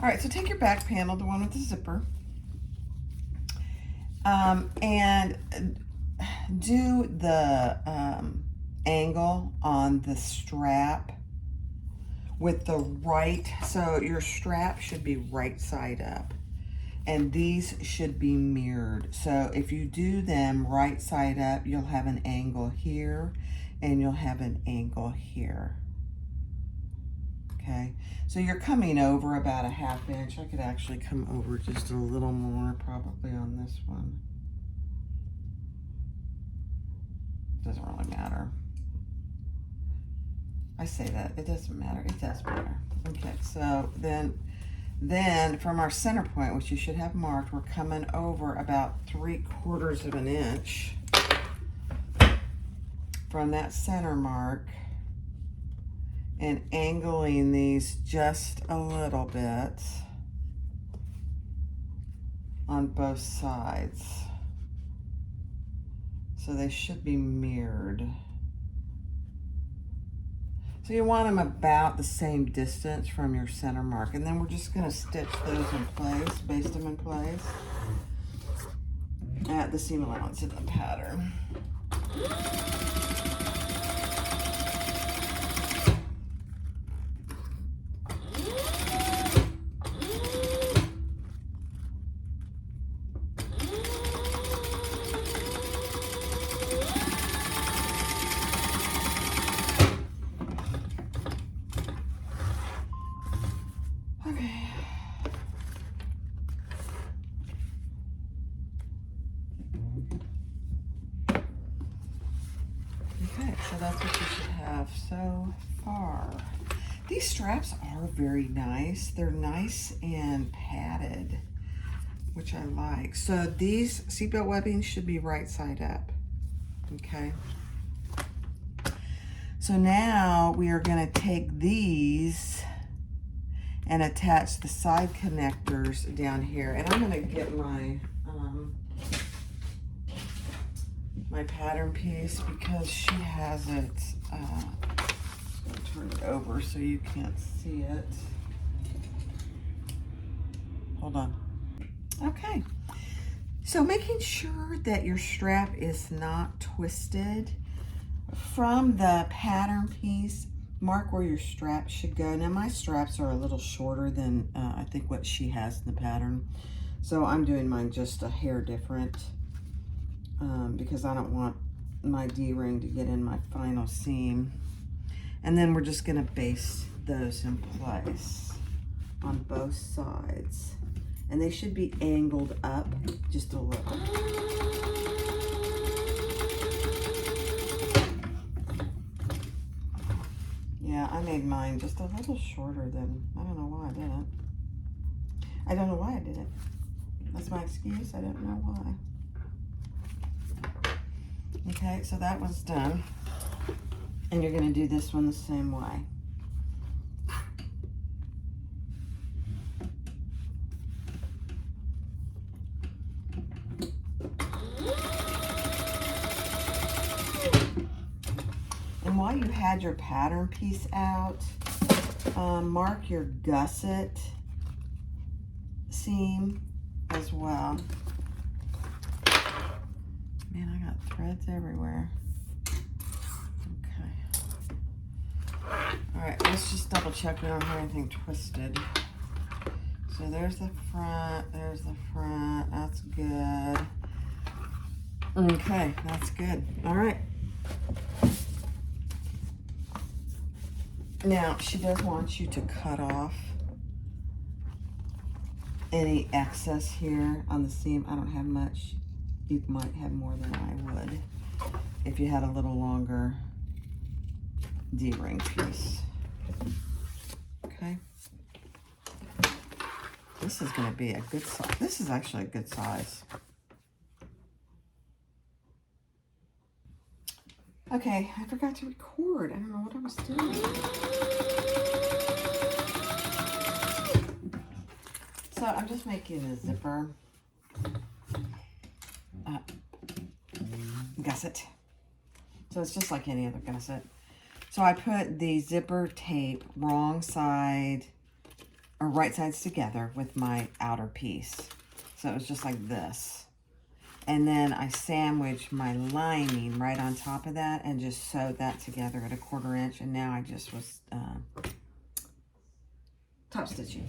All right, so take your back panel, the one with the zipper, and do the angle on the strap with the right, so your strap should be right side up, and these should be mirrored. So if you do them right side up, you'll have an angle here, and you'll have an angle here. Okay, Okay, so you're coming over about a 1/2 inch. I could actually come over just a little more probably on this one. Doesn't really matter. I say that, it doesn't matter. It does matter. Okay, so then from our center point, which you should have marked, we're coming over about 3/4 of an inch from that center mark and angling these just a little bit on both sides. So they should be mirrored. So you want them about the same distance from your center mark. And then we're just gonna stitch those in place, baste them in place at the seam allowance of the pattern. Okay, so that's what you should have so far. These straps are very nice. They're nice and padded, which I like. So these seatbelt webbing should be right side up, okay? So now we are gonna take these and attach the side connectors down here. And I'm gonna get my my pattern piece because she has it, I'll turn it over so you can't see it. Hold on. Okay, so making sure that your strap is not twisted, from the pattern piece, mark where your strap should go. Now my straps are a little shorter than I think what she has in the pattern. So I'm doing mine just a hair different because I don't want my D-ring to get in my final seam. And then we're just gonna baste those in place on both sides. And they should be angled up just a little. Yeah, I made mine just a little shorter than, I don't know why I did it. I don't know why I did it. That's my excuse, I don't know why. Okay, so that one's done. And you're gonna do this one the same way. And while you had your pattern piece out, mark your gusset seam as well. Man, I got threads everywhere. Okay. All right, let's just double check we don't have anything twisted. So there's the front, that's good. Okay, that's good. All right. Now, she does want you to cut off any excess here on the seam. I don't have much. You might have more than I would if you had a little longer D-ring piece. Okay. This is going to be a good size. This is actually a good size. Okay, I forgot to record. I don't know what I was doing. So I'm just making a zipper gusset. So it's just like any other gusset. So I put the zipper tape wrong side or right sides together with my outer piece. So it was just like this. And then I sandwiched my lining right on top of that and just sewed that together at 1/4 inch. And now I just was top stitching.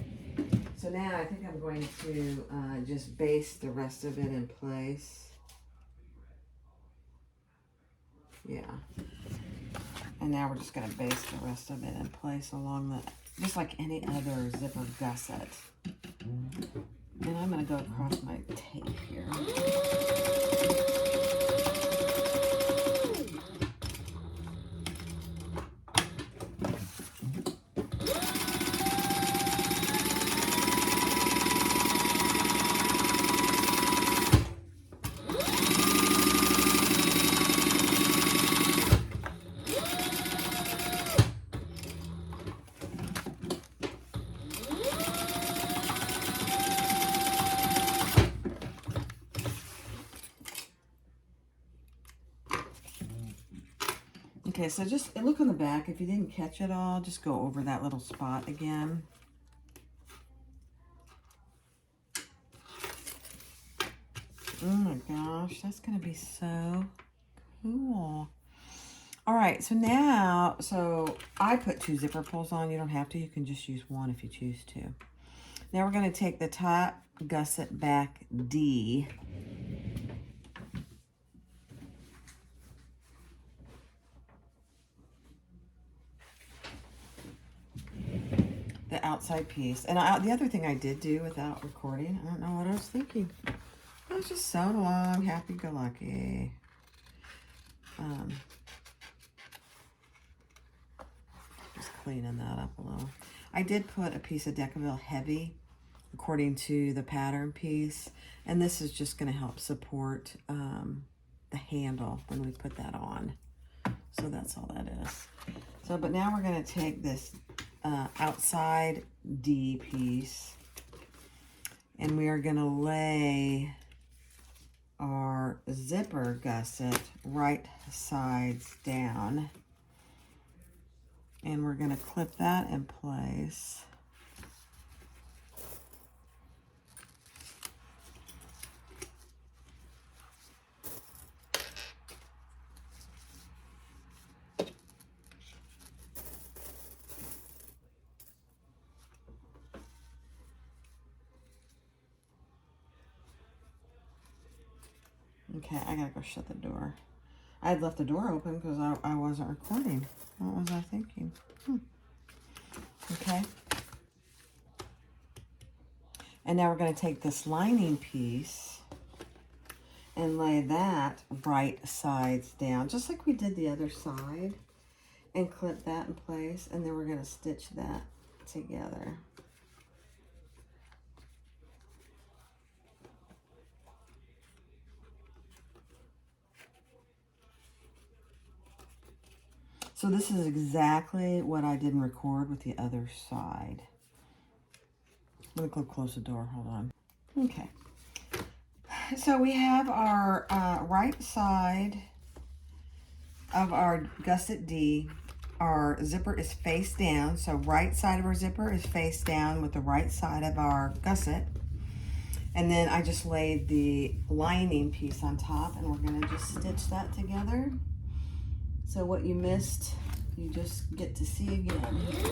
So now I think I'm going to just baste the rest of it in place. Yeah. And now we're just going to baste the rest of it in place along the, just like any other zipper gusset. And I'm going to go across my tape here. Okay, so just look on the back. If you didn't catch it all, just go over that little spot again. Oh my gosh, that's gonna be so cool. All right, so now, I put 2 zipper pulls on. You don't have to. You can just use 1 if you choose to. Now we're gonna take the top gusset back D. The outside piece. And the other thing I did do without recording, I don't know what I was thinking. I was just sewing along, happy-go-lucky. Just cleaning that up a little. I did put a piece of Decaville heavy according to the pattern piece. And this is just going to help support the handle when we put that on. So that's all that is. So, but now we're going to take this outside D piece and we are going to lay our zipper gusset right sides down, and we're going to clip that in place. Okay, I gotta go shut the door. I had left the door open because I wasn't recording. What was I thinking? Okay. And now we're gonna take this lining piece and lay that right sides down, just like we did the other side, and clip that in place, and then we're gonna stitch that together. So this is exactly what I didn't record with the other side. I'm gonna close the door, hold on. Okay. So we have our right side of our gusset D. Our zipper is face down. So right side of our zipper is face down with the right side of our gusset. And then I just laid the lining piece on top, and we're gonna just stitch that together. So what you missed, you just get to see again here.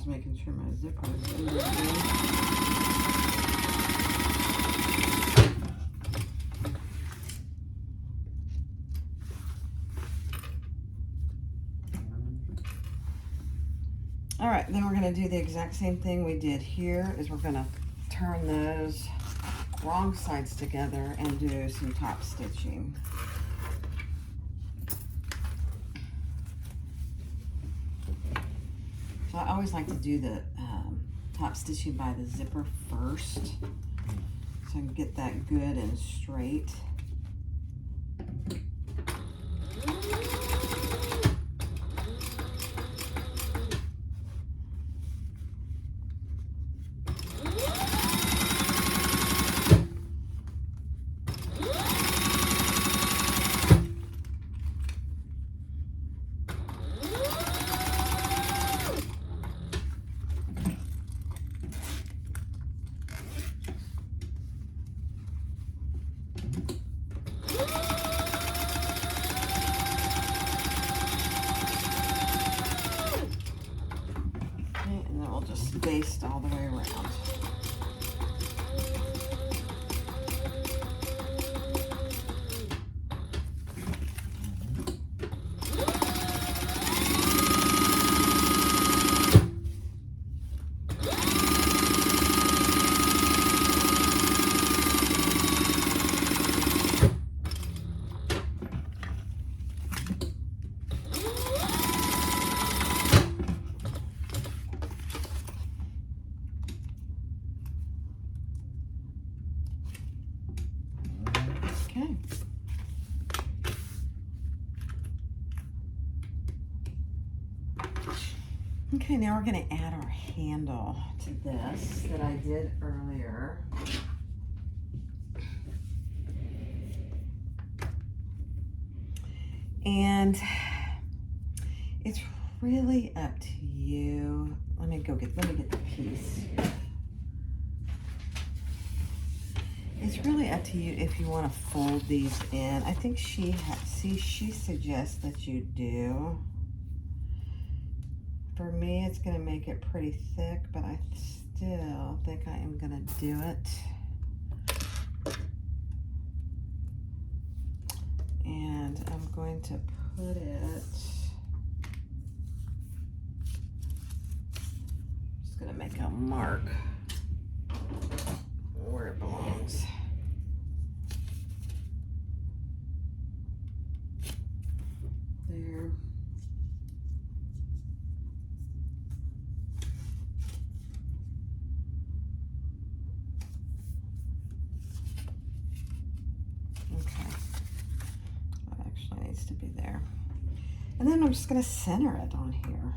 Making sure my zipper is in there. All right, then we're going to do the exact same thing we did here. Is we're going to turn those wrong sides together and do some top stitching. So I always like to do the top stitching by the zipper first, so I can get that good and straight. just spaced all the way around. Okay. Okay, now we're going to add our handle to this that I did earlier. And it's really up to you. Let me get the piece. It's really up to you if you want to fold these in. I think she suggests that you do. For me, it's going to make it pretty thick, but I still think I am going to do it. And I'm going to put it, just going to make a mark where it belongs. There. To be there. And then I'm just going to center it on here.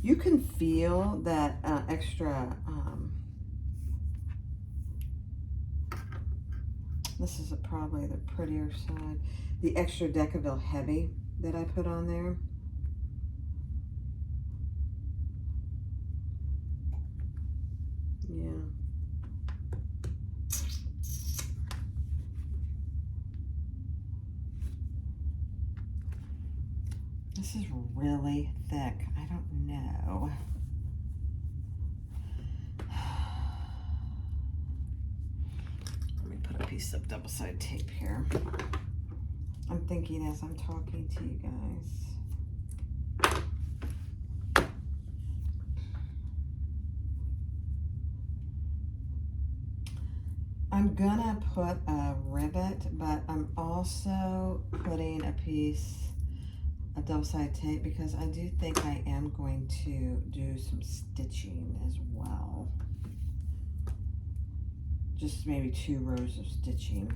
You can feel that extra, this is probably the prettier side, the extra Decaville Heavy that I put on there. Yeah. This is really thick. I don't know. Let me put a piece of double-sided tape here. I'm thinking as I'm talking to you guys. I'm gonna put a rivet, but I'm also putting a piece of double-sided tape because I do think I am going to do some stitching as well. Just maybe 2 rows of stitching.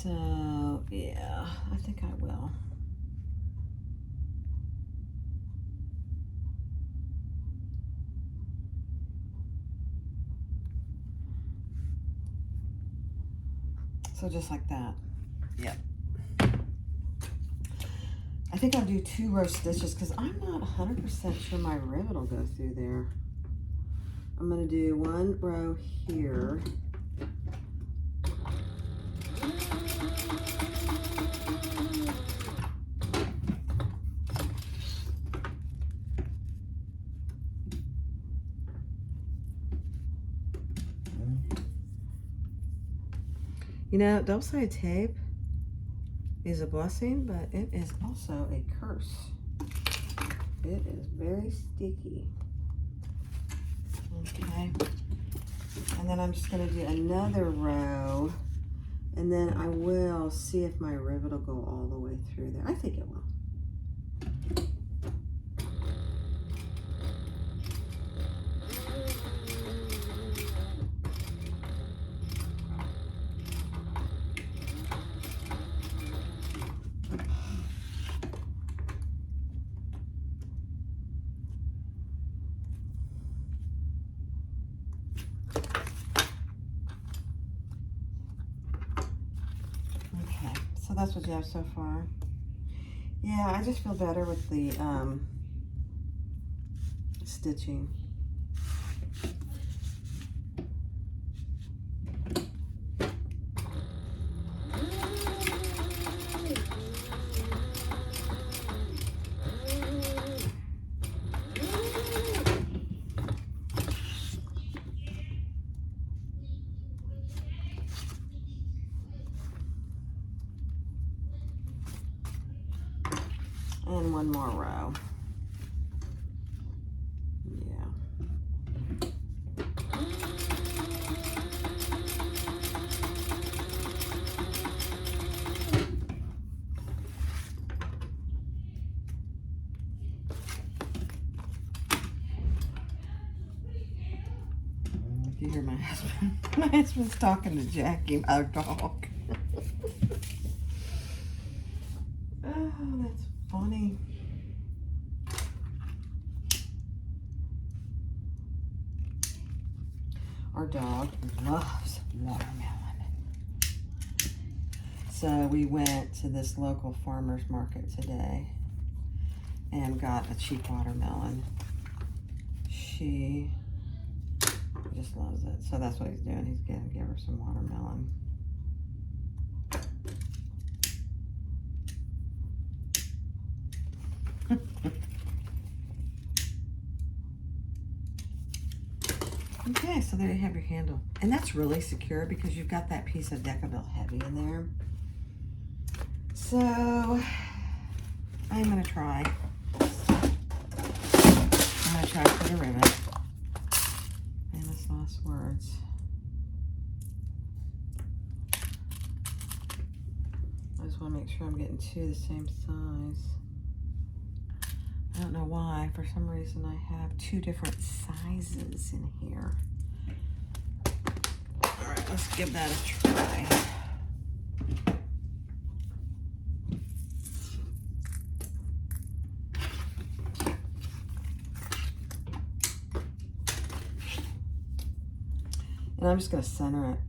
So, yeah, I think I will. So just like that. Yep. I think I'll do 2 row stitches because I'm not 100% sure my rivet will go through there. I'm going to do 1 row here. You know, double-sided tape is a blessing, but it is also a curse. It is very sticky. Okay. And then I'm just going to do another row, and then I will see if my rivet will go all the way through there. I think it will. that's what you have so far. Yeah, I just feel better with the stitching. And one more row. Yeah. If you hear my husband, my husband's talking to Jackie, our dog. Oh, that's funny. Our dog loves watermelon. So we went to this local farmer's market today and got a cheap watermelon. She just loves it. So that's what he's doing. He's gonna give her some watermelon. Okay, so there you have your handle. And that's really secure because you've got that piece of Decaville Heavy in there. So I'm gonna try. I'm gonna try to put a ribbon. Famous last words. I just wanna make sure I'm getting two the same size. I don't know why. For some reason, I have two different sizes in here. All right, let's give that a try. And I'm just going to center it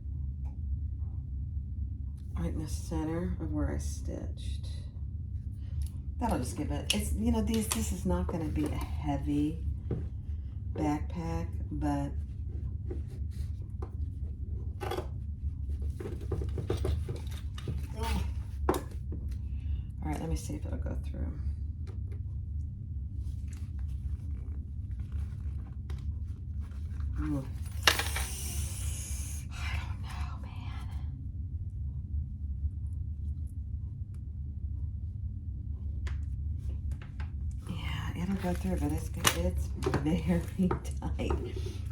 right in the center of where I stitched. That'll just give it, it's, you know, this is not going to be a heavy backpack, but all right, let me see if it'll go through. Ooh. I don't know, man. It'll go through, but it's very tight.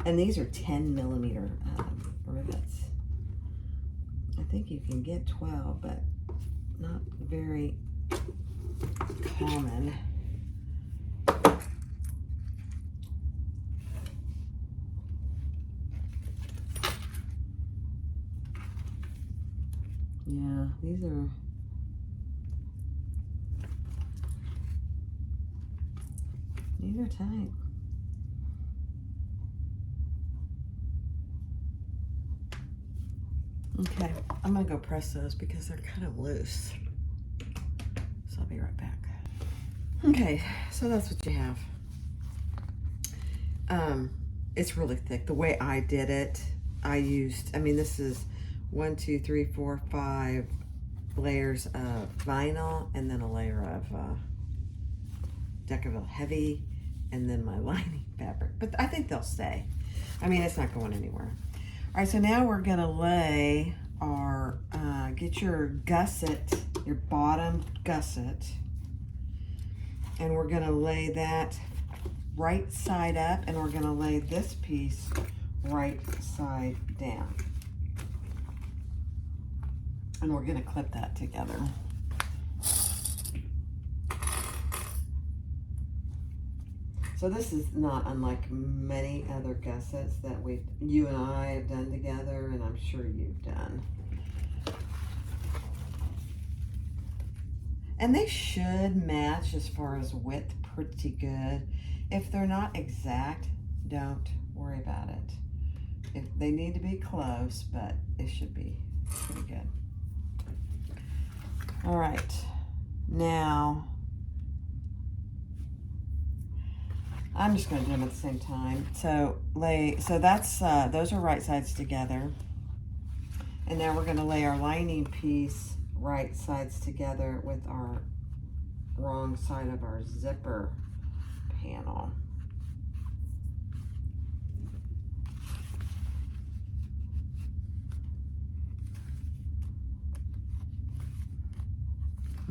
And these are 10mm rivets. I think you can get 12, but not very common. Yeah, these are tight. Okay, I'm gonna go press those because they're kind of loose. So I'll be right back. Okay, so that's what you have. It's really thick. The way I did it, I used, I mean, this is 1, 2, 3, 4, 5 layers of vinyl and then a layer of Decaville Heavy and then my lining fabric. But I think they'll stay. I mean, it's not going anywhere. All right, so now we're gonna lay our, get your gusset, your bottom gusset, and we're gonna lay that right side up, and we're gonna lay this piece right side down. And we're gonna clip that together. So this is not unlike many other gussets that you and I have done together, and I'm sure you've done. And they should match as far as width pretty good. If they're not exact, don't worry about it. If they need to be close, but it should be pretty good. All right, now I'm just going to do them at the same time. So that's those are right sides together, and now we're going to lay our lining piece right sides together with our wrong side of our zipper panel.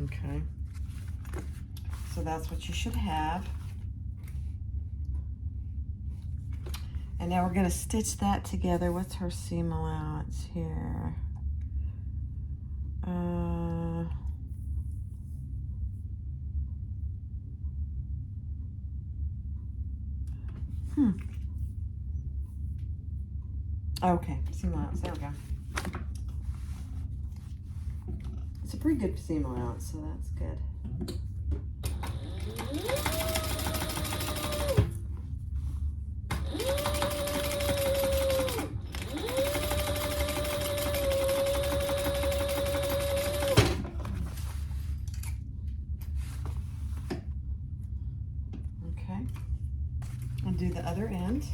Okay, so that's what you should have. And now we're going to stitch that together. What's her seam allowance here? Okay, seam allowance, there we go. It's a pretty good seam allowance, so that's good. Okay, I'll do the other end.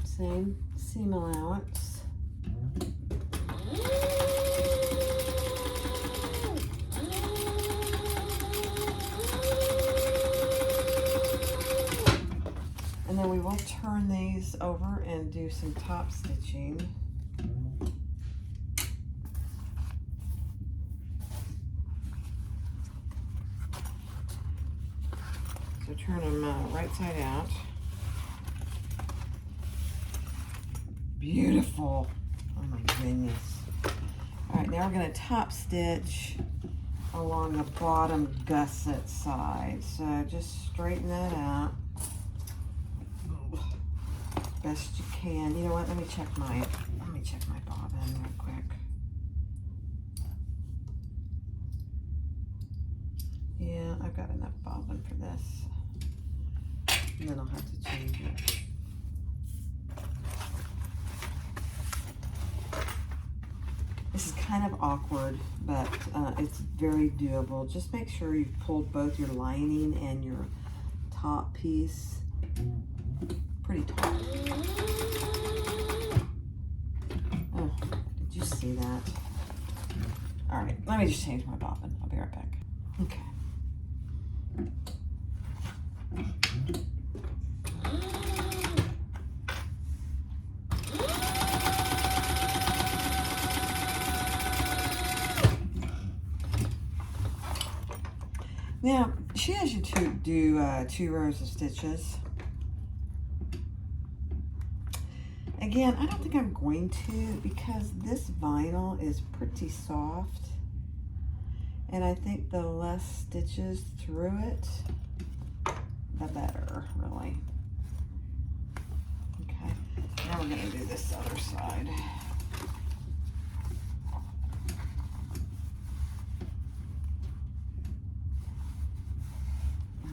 Same seam allowance. And then we will turn these over and do some top stitching. So turn them right side out. Beautiful. Oh my goodness. All right, now we're going to top stitch along the bottom gusset side. So just straighten that out best you can. You know what? Let me check my bobbin real quick. Yeah, I've got enough bobbin for this. And then I'll have to change it. This is kind of awkward, but it's very doable. Just make sure you've pulled both your lining and your top piece pretty taut. Oh, did you see that? All right, let me just change my bobbin. I'll be right back. Okay. Now, she has you to do 2 rows of stitches. Again, I don't think I'm going to because this vinyl is pretty soft. And I think the less stitches through it, the better, really. Okay, now we're going to do this other side.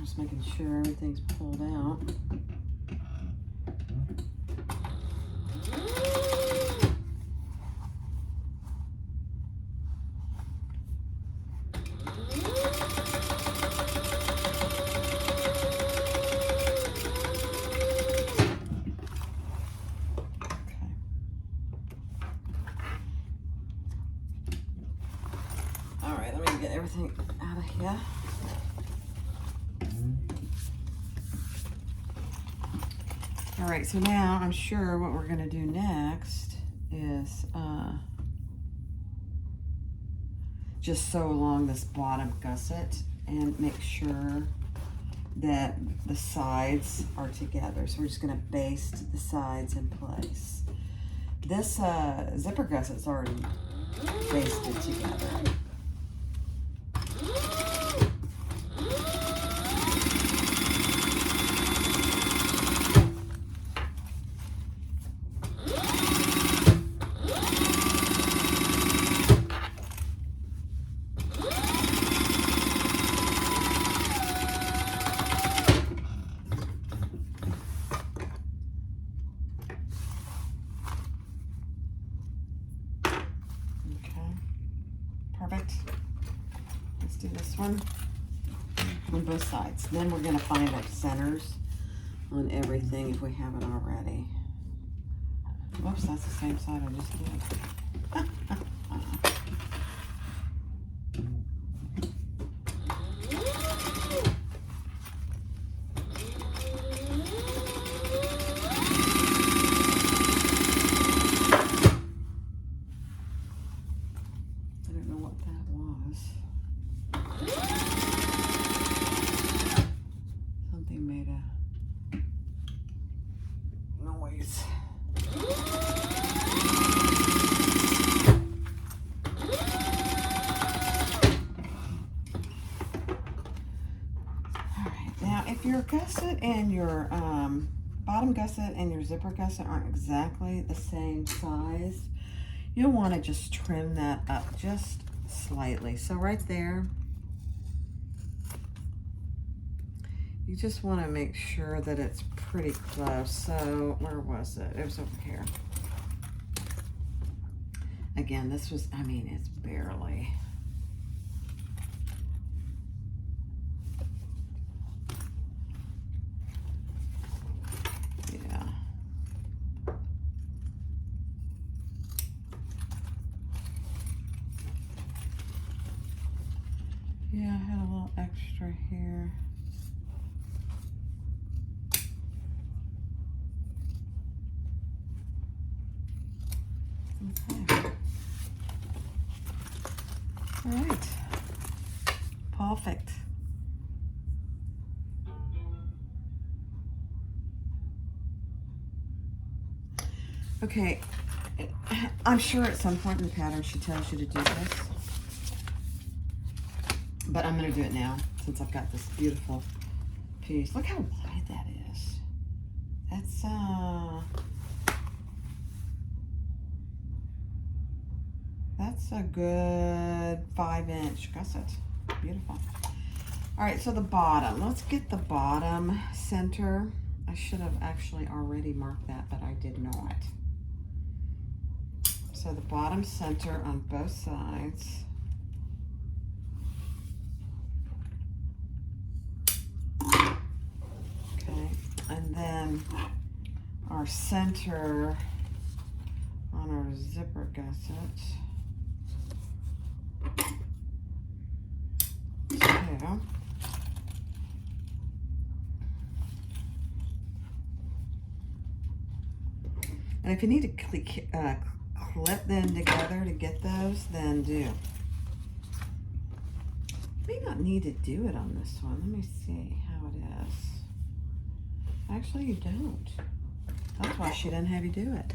Just making sure everything's pulled out. All right, let me get everything out of here. All right, so now I'm sure what we're gonna do next is just sew along this bottom gusset and make sure that the sides are together. So we're just gonna baste the sides in place. This zipper gusset's already basted together. do this one on both sides. Then we're gonna find our centers on everything if we haven't already. Whoops, that's the same side I just did. Your gusset and your bottom gusset and your zipper gusset aren't exactly the same size, you'll want to just trim that up just slightly. So right there, you just want to make sure that it's pretty close. So where was it? It was over here. Again, this was, I mean, it's barely. Yeah, I had a little extra here. Okay. All right. Perfect. Okay. I'm sure at some point in the pattern she tells you to do this. But I'm going to do it now since I've got this beautiful piece. Look how wide that is. That's a good 5-inch gusset. Beautiful. All right, so the bottom. Let's get the bottom center. I should have actually already marked that, but I did not. So the bottom center on both sides. And then our center on our zipper gusset. Two. And if you need to clip them together to get those, then do. May not need to do it on this one. Let me see how it is. Actually, you don't. That's why she didn't have you do it.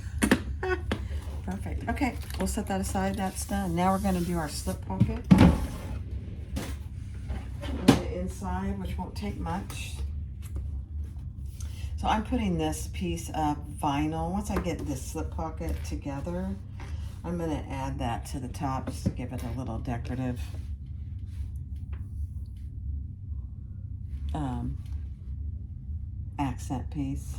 Perfect. Okay, we'll set that aside. That's done. Now we're going to do our slip pocket on the inside, which won't take much. So I'm putting this piece of vinyl. Once I get this slip pocket together, I'm going to add that to the top just to give it a little decorative accent piece.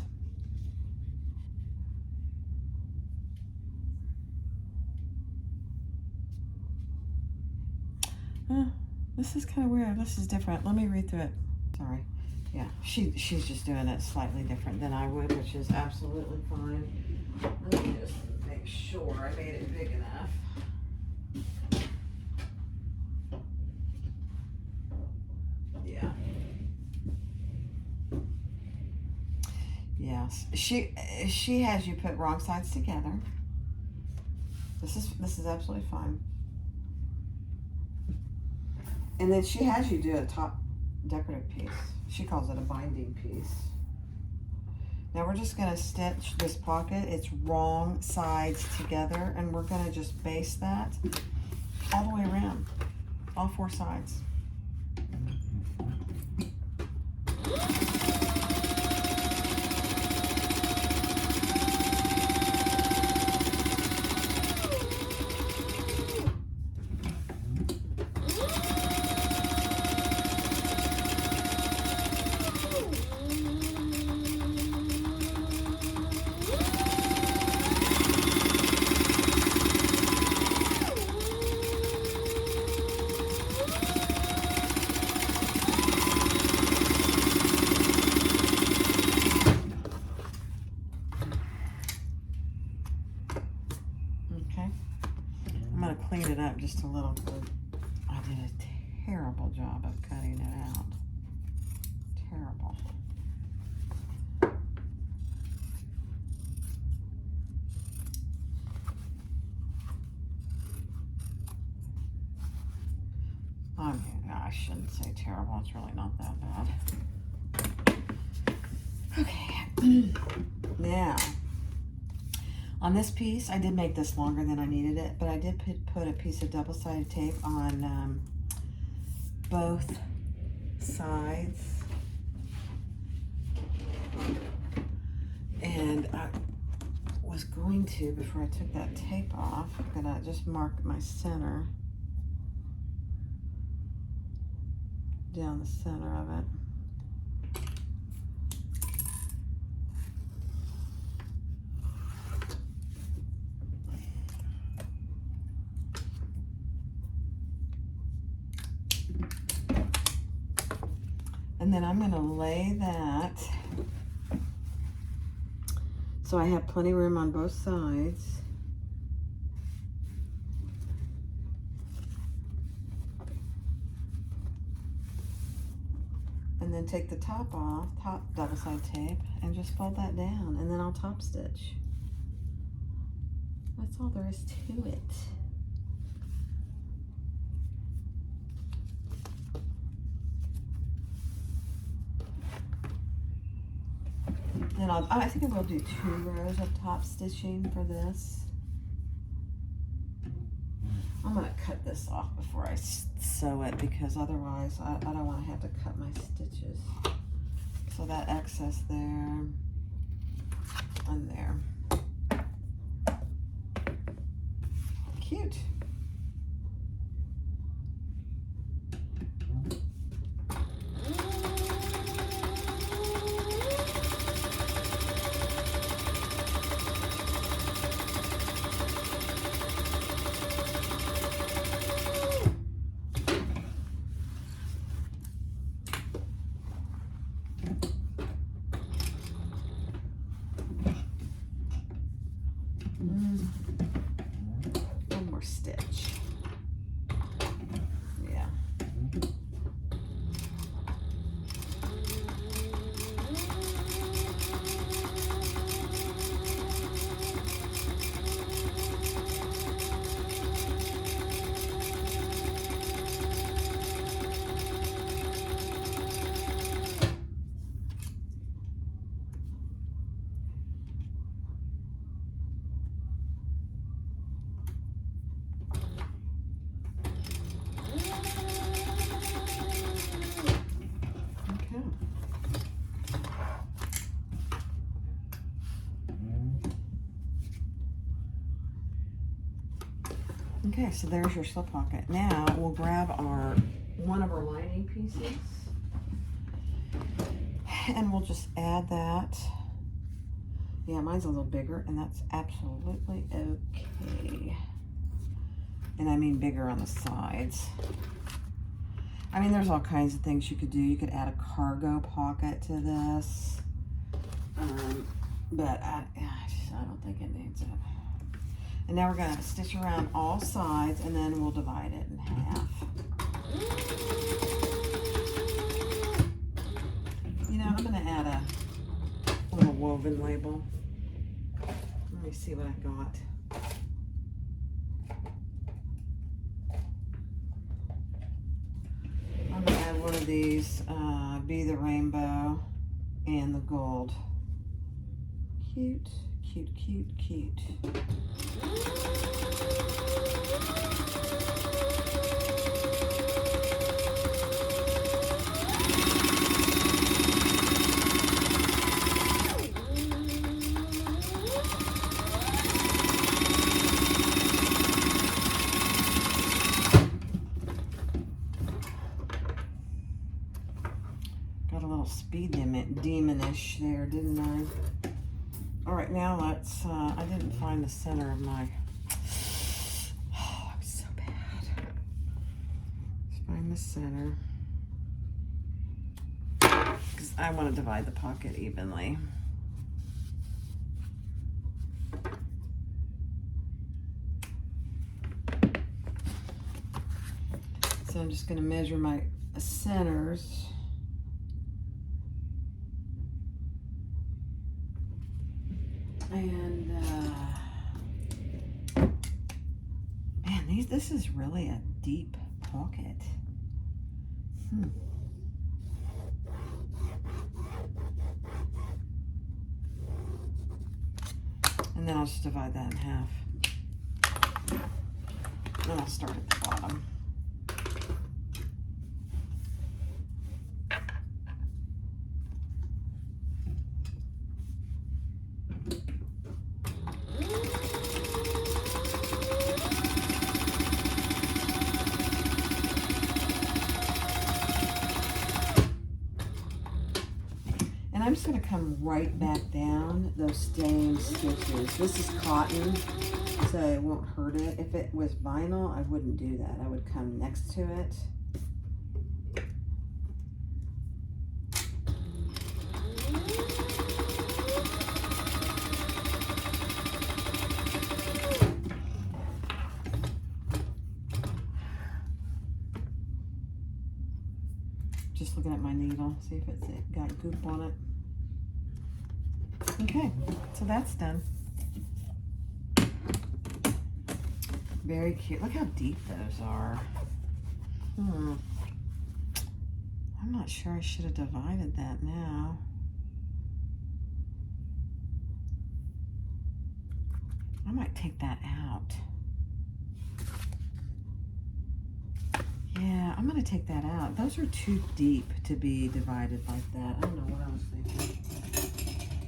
This is kind of weird. This is different. Let me read through it. Sorry. Yeah, she's just doing it slightly different than I would, which is absolutely fine. Let me just make sure I made it big enough. Yeah. Yes, she has you put wrong sides together. This is absolutely fine. And then she has you do a top decorative piece. She calls it a binding piece. Now we're just gonna stitch this pocket. It's wrong sides together, and we're gonna just base that all the way around, all 4 sides. I shouldn't say terrible. It's really not that bad. Okay. Now, on this piece, I did make this longer than I needed it, but I did put a piece of double-sided tape on both sides. And I was going to, before I took that tape off, I'm gonna just mark my center. Down the center of it. And then I'm going to lay that so I have plenty of room on both sides. And then take the top off, top double-sided tape, and just fold that down, and then I'll top stitch. That's all there is to it. Then I think I will do 2 rows of top stitching for this. I'm going to cut this off before I sew it, because otherwise I don't want to have to cut my stitches. So that excess there and there. Cute. One more stitch. Yeah. Okay, so there's your slip pocket. Now we'll grab one of our lining pieces and we'll just add that. Yeah, mine's a little bigger, and that's absolutely okay. And I mean bigger on the sides. I mean, there's all kinds of things you could do. You could add a cargo pocket to this, but I don't think it needs it. And now we're going to stitch around all sides, and then we'll divide it in half. You know, I'm going to add a little woven label. Let me see what I got. I'm going to add one of these, Be the Rainbow and the Gold. Cute, cute, cute, cute. Got a little speed demonish there, didn't I? All right, now let's, I didn't find the center of my, oh, it was so bad. Let's find the center. Because I want to divide the pocket evenly. So I'm just going to measure my centers. And man, this is really a deep pocket. And then I'll just divide that in half. And I'll start at the bottom. And I'm just going to come right back down those stained stitches. This is cotton, so it won't hurt it. If it was vinyl, I wouldn't do that. I would come next to it. Just looking at my needle, see if it's got goop on it. Okay, so that's done. Very cute. Look how deep those are. I'm not sure I should have divided that now. I might take that out. Yeah, I'm gonna take that out. Those are too deep to be divided like that. I don't know what I was thinking.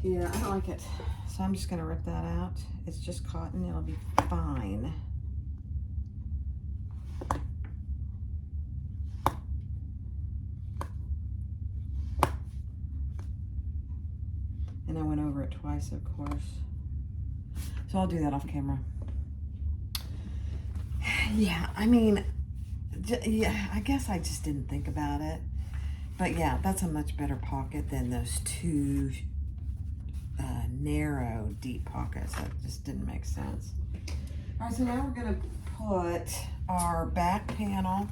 Yeah, I don't like it. So I'm just gonna rip that out. It's just cotton, it'll be fine. And I went over it twice, of course. So I'll do that off camera. Yeah, I mean, yeah, I guess I just didn't think about it. But yeah, that's a much better pocket than those two narrow, deep pockets. That just didn't make sense. All right, so now we're gonna put our back panel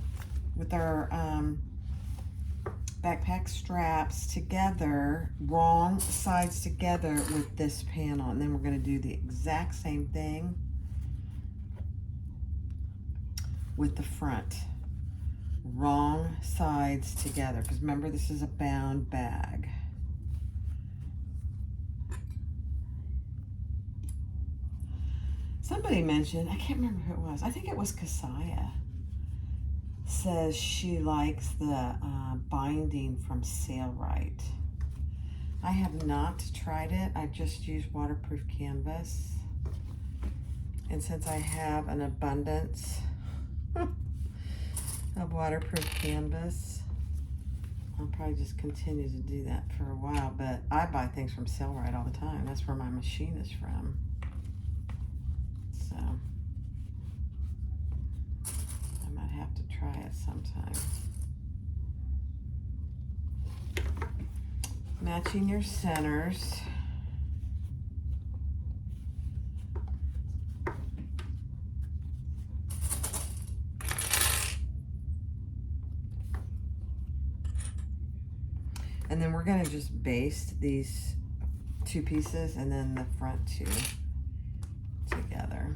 with our backpack straps together, wrong sides together with this panel. And then we're gonna do the exact same thing with the front. Wrong sides together, because remember, this is a bound bag. Somebody mentioned, I can't remember who it was, I think it was Kasaya, says she likes the binding from Sailrite. I have not tried it. I just used waterproof canvas. And since I have an abundance of waterproof canvas, I'll probably just continue to do that for a while. But I buy things from Sailrite all the time. That's where my machine is from. So I might have to try it sometime. Matching your centers. And then we're gonna just baste these two pieces and then the front two together.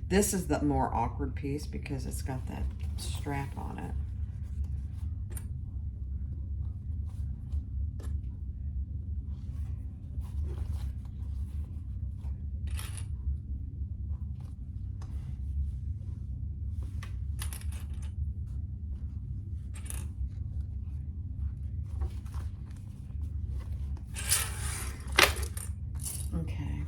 This is the more awkward piece because it's got that strap on it. Okay.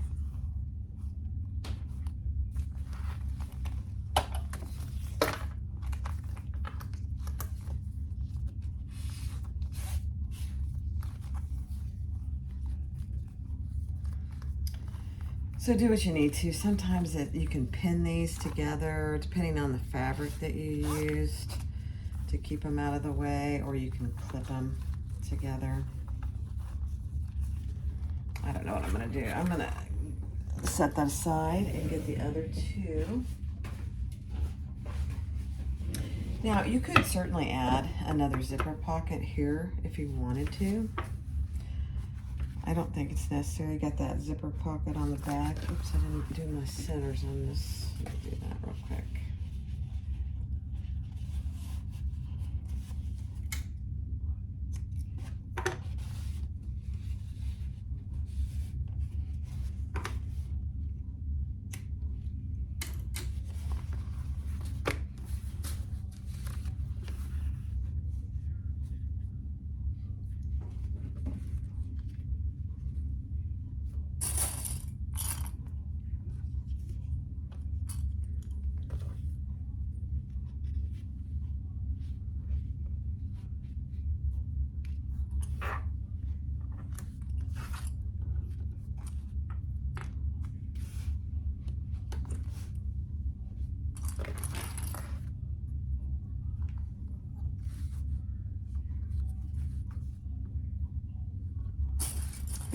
So do what you need to. Sometimes you can pin these together depending on the fabric that you used to keep them out of the way, or you can clip them together. I don't know what I'm gonna do. I'm gonna set that aside and get the other two. Now, you could certainly add another zipper pocket here if you wanted to. I don't think it's necessary. Got that zipper pocket on the back. Oops, I didn't do my centers on this. Let me do that real quick.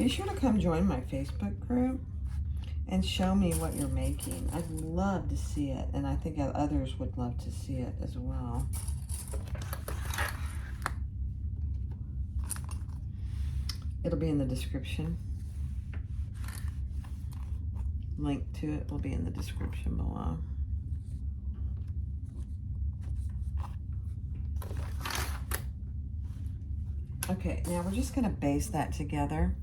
Be sure to come join my Facebook group and show me what you're making. I'd love to see it, and I think others would love to see it as well. It'll be in the description. Link to it will be in the description below. Okay, now we're just going to base that together.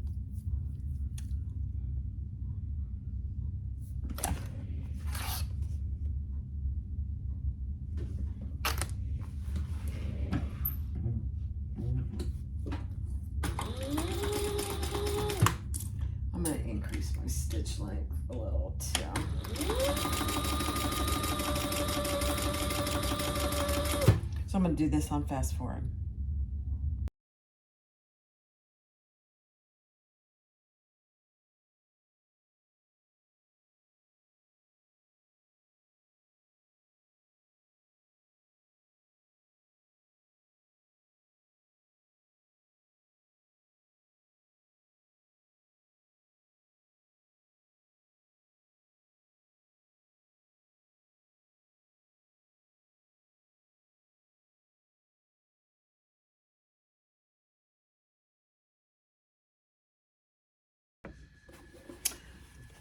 I'm going to increase my stitch length a little too. So I'm going to do this on fast forward.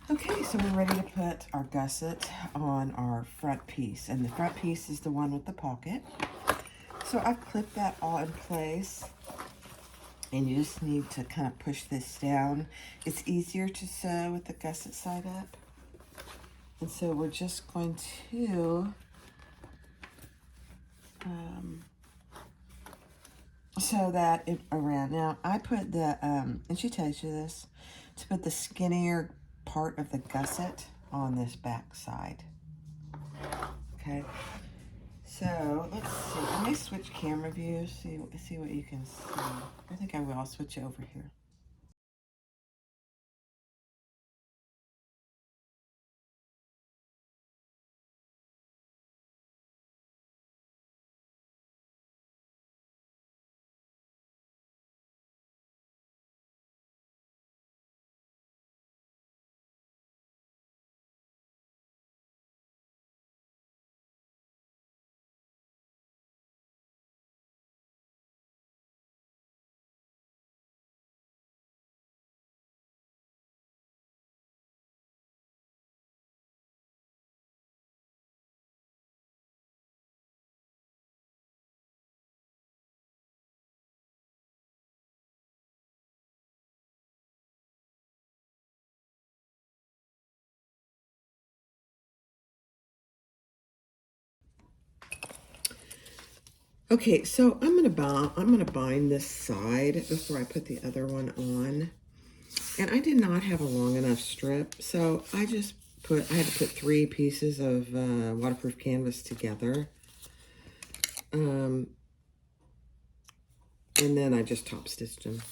Okay, so we're ready to put our gusset on our front piece. And the front piece is the one with the pocket. So I've clipped that all in place. And you just need to kind of push this down. It's easier to sew with the gusset side up. And so we're just going to sew that around. Now, I put the, and she tells you this, to put the skinnier part of the gusset on this back side. Okay, so let's see. I may switch camera views, see what you can see. I think I will. I'll switch over here. Okay, so I'm gonna bind this side before I put the other one on. And I did not have a long enough strip, so I had to put 3 pieces of waterproof canvas together. And then I just top stitched them.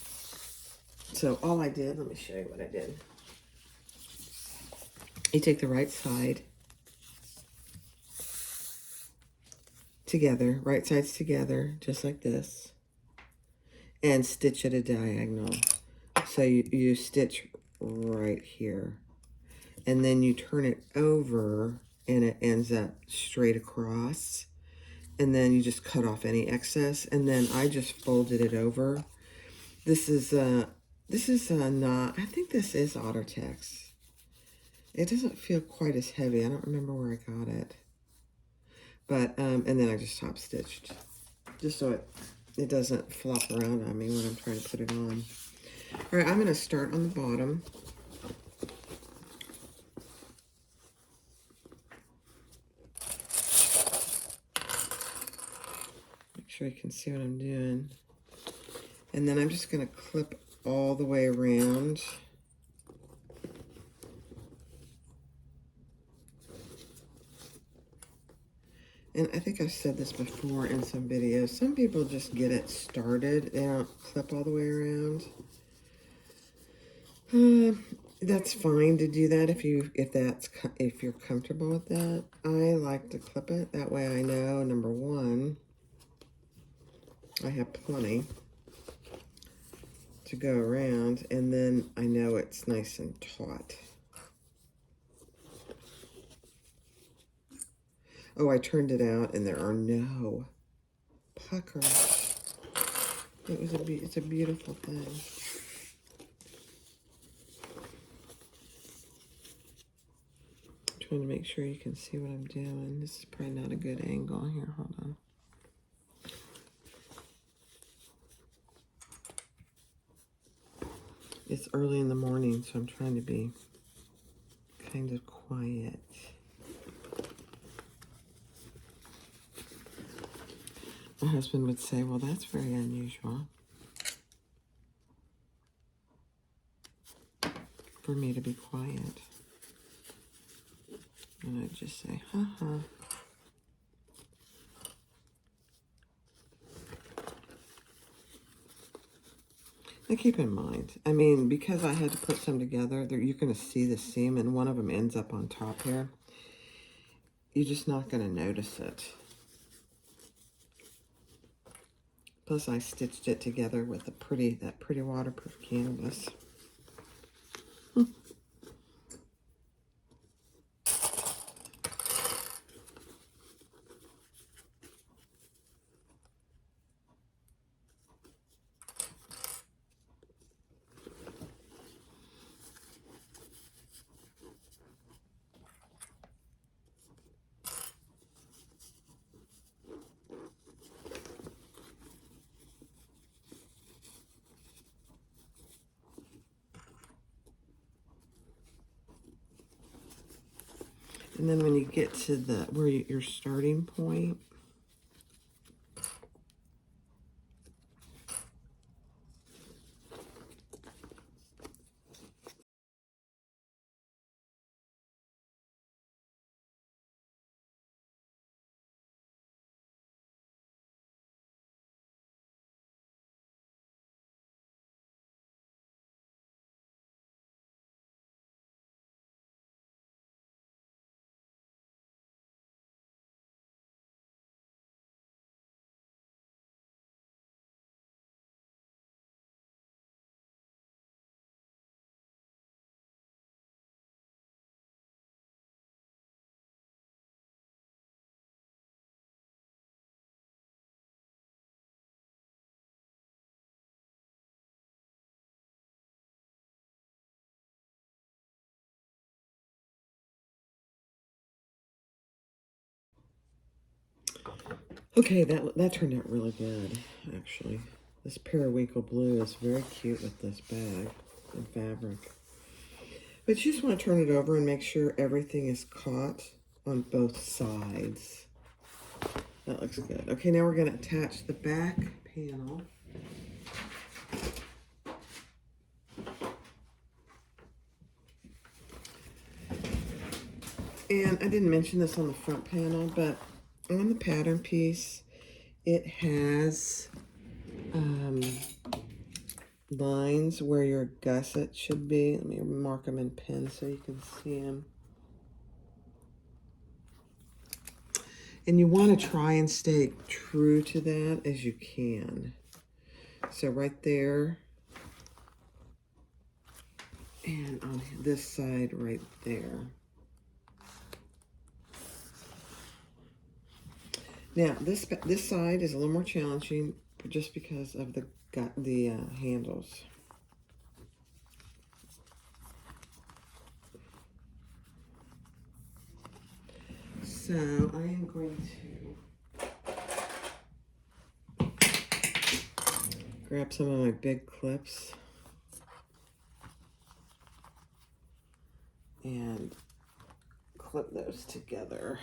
So all I did, let me show you what I did. You take the right side together, right sides together, just like this, and stitch at a diagonal. So you stitch right here, and then you turn it over, and it ends up straight across, and then you just cut off any excess, and then I just folded it over. This is not, I think this is Ottertex. It doesn't feel quite as heavy. I don't remember where I got it. But, and then I just top stitched, just so it doesn't flop around on me when I'm trying to put it on. All right, I'm going to start on the bottom. Make sure you can see what I'm doing. And then I'm just going to clip all the way around. And I think I've said this before in some videos. Some people just get it started. They don't clip all the way around. That's fine to do that if you're comfortable with that. I like to clip it. That way I know, number one, I have plenty. to go around, and then I know it's nice and taut. Oh, I turned it out and there are no puckers. It's a beautiful thing. Trying to make sure you can see what I'm doing. This is probably not a good angle here. Hold on. It's early in the morning, so I'm trying to be kind of quiet. My husband would say, well, that's very unusual for me to be quiet. And I'd just say, ha. Now keep in mind, I mean, because I had to put some together, you're going to see the seam, and one of them ends up on top here. You're just not going to notice it. Plus, I stitched it together with that pretty waterproof canvas. And then when you get to your starting point, okay, that turned out really good, actually. This periwinkle blue is very cute with this bag and fabric. But you just want to turn it over and make sure everything is caught on both sides. That looks good. Okay, now we're going to attach the back panel. And I didn't mention this on the front panel, but on the pattern piece, it has lines where your gusset should be. Let me mark them in pen so you can see them. And you want to try and stay true to that as you can. So right there, and on this side right there. Now this side is a little more challenging just because of the handles. So I am going to grab some of my big clips and clip those together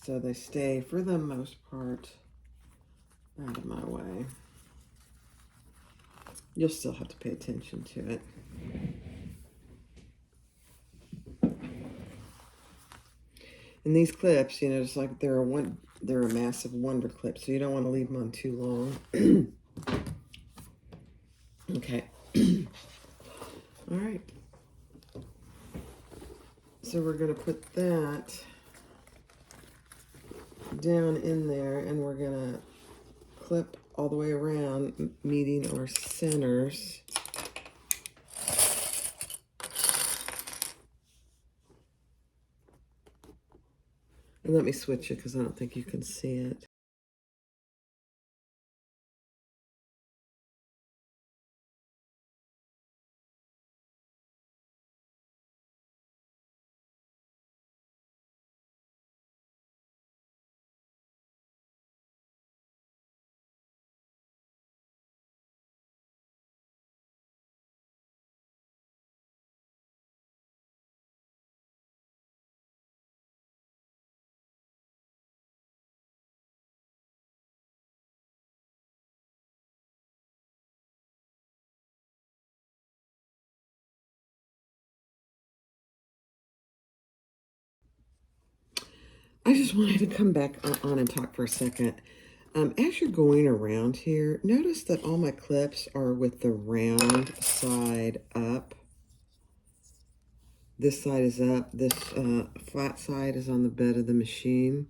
so they stay, for the most part, out of my way. You'll still have to pay attention to it. And these clips, you know, it's like they're a massive wonder clip, so you don't want to leave them on too long. Okay. All right. So we're going to put that down in there, and we're going to clip all the way around, meeting our centers. And let me switch it because I don't think you can see it. I just wanted to come back on and talk for a second. As you're going around here, notice that all my clips are with the round side up. This side is up. This flat side is on the bed of the machine.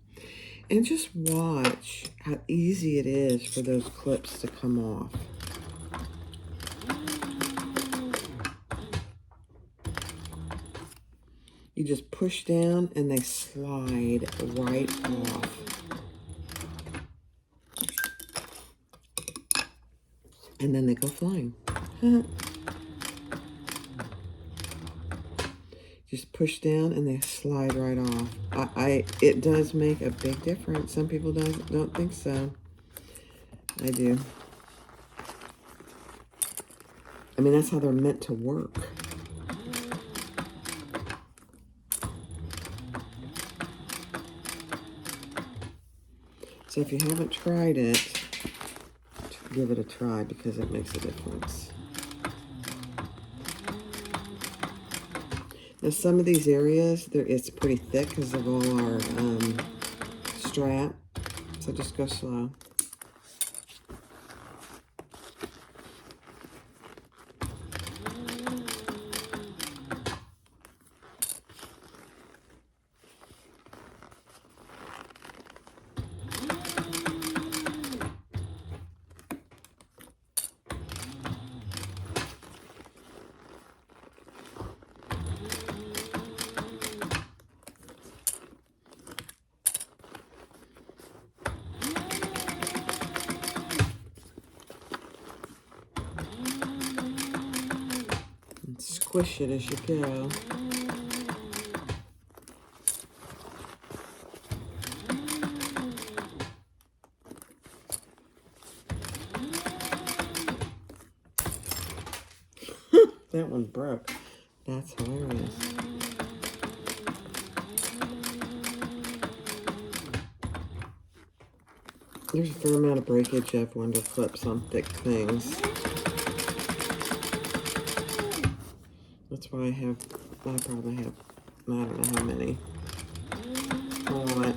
And just watch how easy it is for those clips to come off. You just push down and they slide right off. And then they go flying. Just push down and they slide right off. It does make a big difference. Some people don't think so. I do. I mean, that's how they're meant to work. So if you haven't tried it, give it a try because it makes a difference. Now some of these areas, it's pretty thick because of all our strap. So just go slow. Squish it as you go. That one broke. That's hilarious. There's a fair amount of breakage of Wonder Clips on thick things. That's why I probably have, I don't know how many. A lot.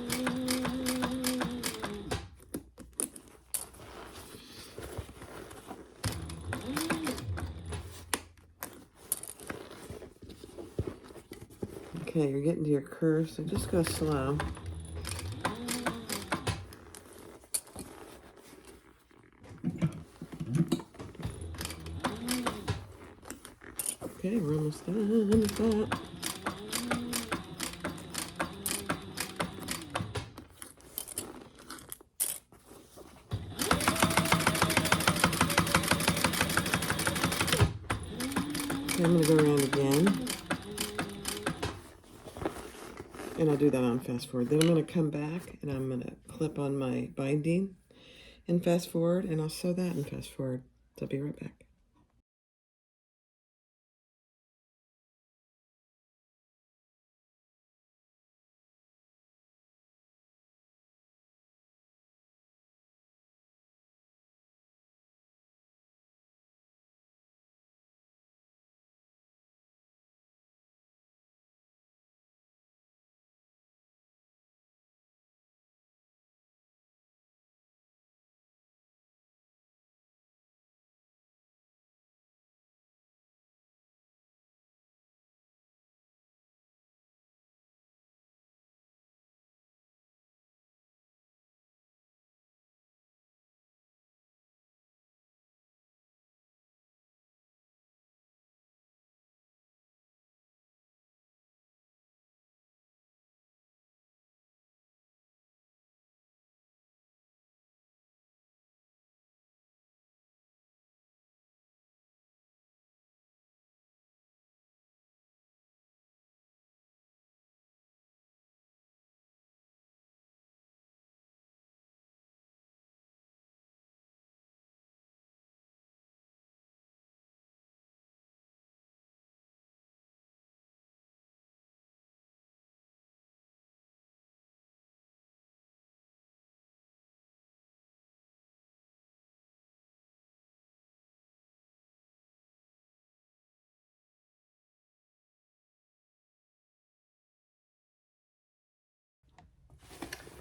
Okay, you're getting to your curve, so just go slow. Okay, we're almost done with that. Okay, I'm going to go around again. And I'll do that on fast forward. Then I'm going to come back and I'm going to clip on my binding and fast forward, and I'll sew that and fast forward. So I'll be right back.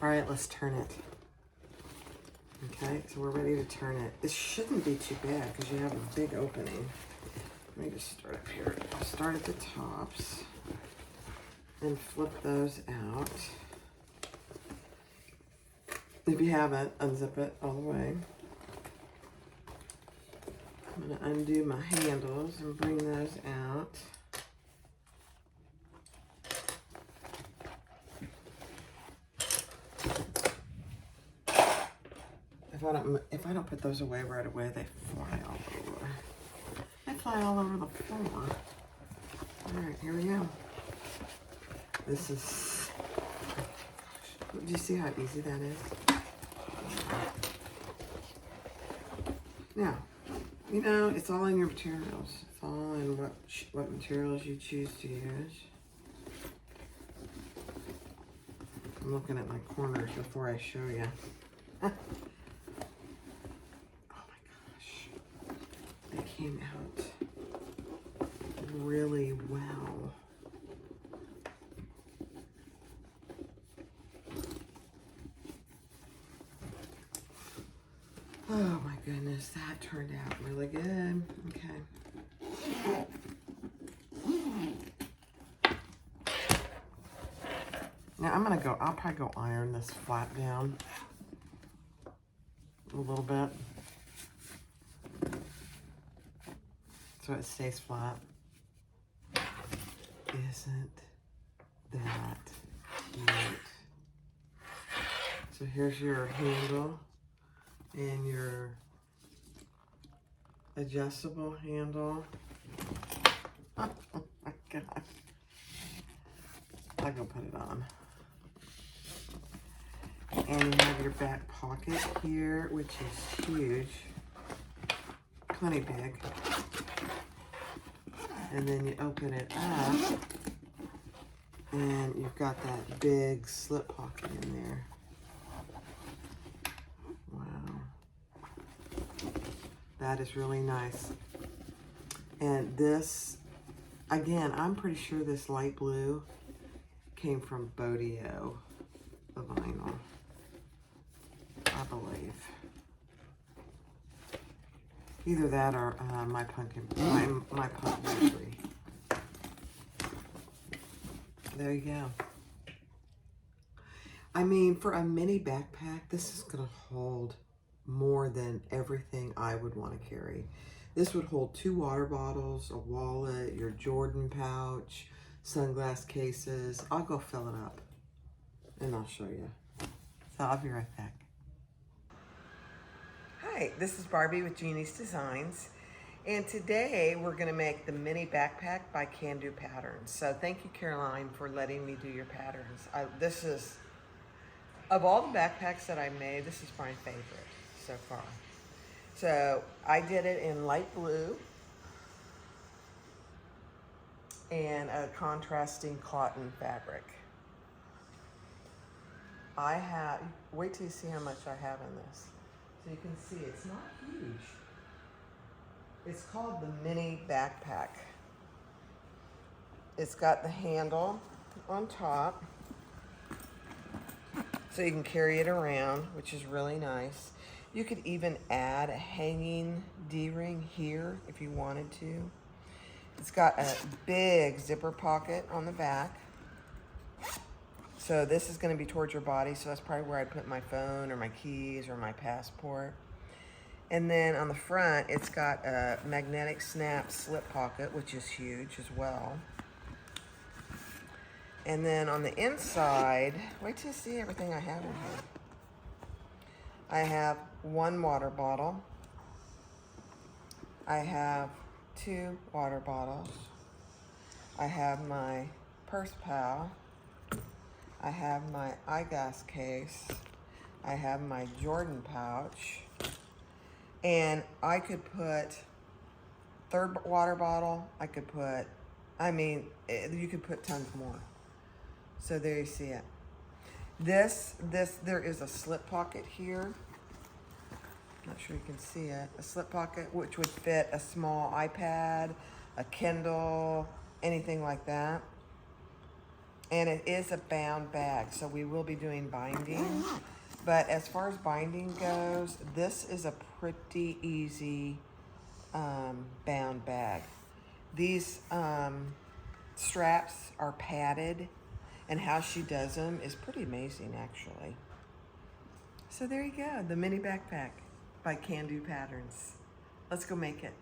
All right, let's turn it. Okay, so we're ready to turn it. It shouldn't be too bad because you have a big opening. Let me just start up here. I'll start at the tops and flip those out. If you haven't, unzip it all the way. I'm going to undo my handles and bring those out. If I don't put those away right away, they fly all over. They fly all over the floor. All right, here we go. This is, do you see how easy that is? Now, you know, it's all in your materials. It's all in what materials you choose to use. I'm looking at my corners before I show you. Oh my gosh. They came out really well. Oh my goodness, that turned out really good. Okay. Now I'll probably go iron this flat down a little bit so it stays flat. Isn't that cute? So here's your handle and your adjustable handle. Oh my gosh. I'll go put it on. And you have your back pocket here, which is huge. Plenty big. And then you open it up and you've got that big slip pocket in there. Wow. That is really nice. And this, again, I'm pretty sure this light blue came from Bodio, the vinyl, I believe. Either that or my pumpkin tree. There you go. I mean, for a mini backpack, this is gonna hold more than everything I would want to carry. This would hold 2 water bottles, a wallet, your Jordan pouch, sunglass cases. I'll go fill it up and I'll show you. So I'll be right back. Hi, this is Barbie with Jeannie's Designs. And today we're gonna make the mini backpack by Kandou Patterns. So thank you, Caroline, for letting me do your patterns. This is, of all the backpacks that I made, this is my favorite so far. So I did it in light blue and a contrasting cotton fabric. Wait till you see how much I have in this. So you can see it's not huge. It's called the mini backpack. It's got the handle on top, so you can carry it around, which is really nice. You could even add a hanging D-ring here if you wanted to. It's got a big zipper pocket on the back. So this is gonna be towards your body, so that's probably where I'd put my phone or my keys or my passport. And then on the front, it's got a magnetic snap slip pocket, which is huge as well. And then on the inside, wait till you see everything I have in here. I have 1 water bottle. I have 2 water bottles. I have my purse pal. I have my eyeglass case. I have my Jordan pouch. And I could put 3rd water bottle. I could put, you could put tons more. So there you see it. There is a slip pocket here. Not sure you can see it. A slip pocket which would fit a small iPad, a Kindle, anything like that. And it is a bound bag, so we will be doing binding. But as far as binding goes, this is a pretty easy bound bag. These straps are padded, and how she does them is pretty amazing, actually. So there you go, the mini backpack by Kandou Patterns. Let's go make it.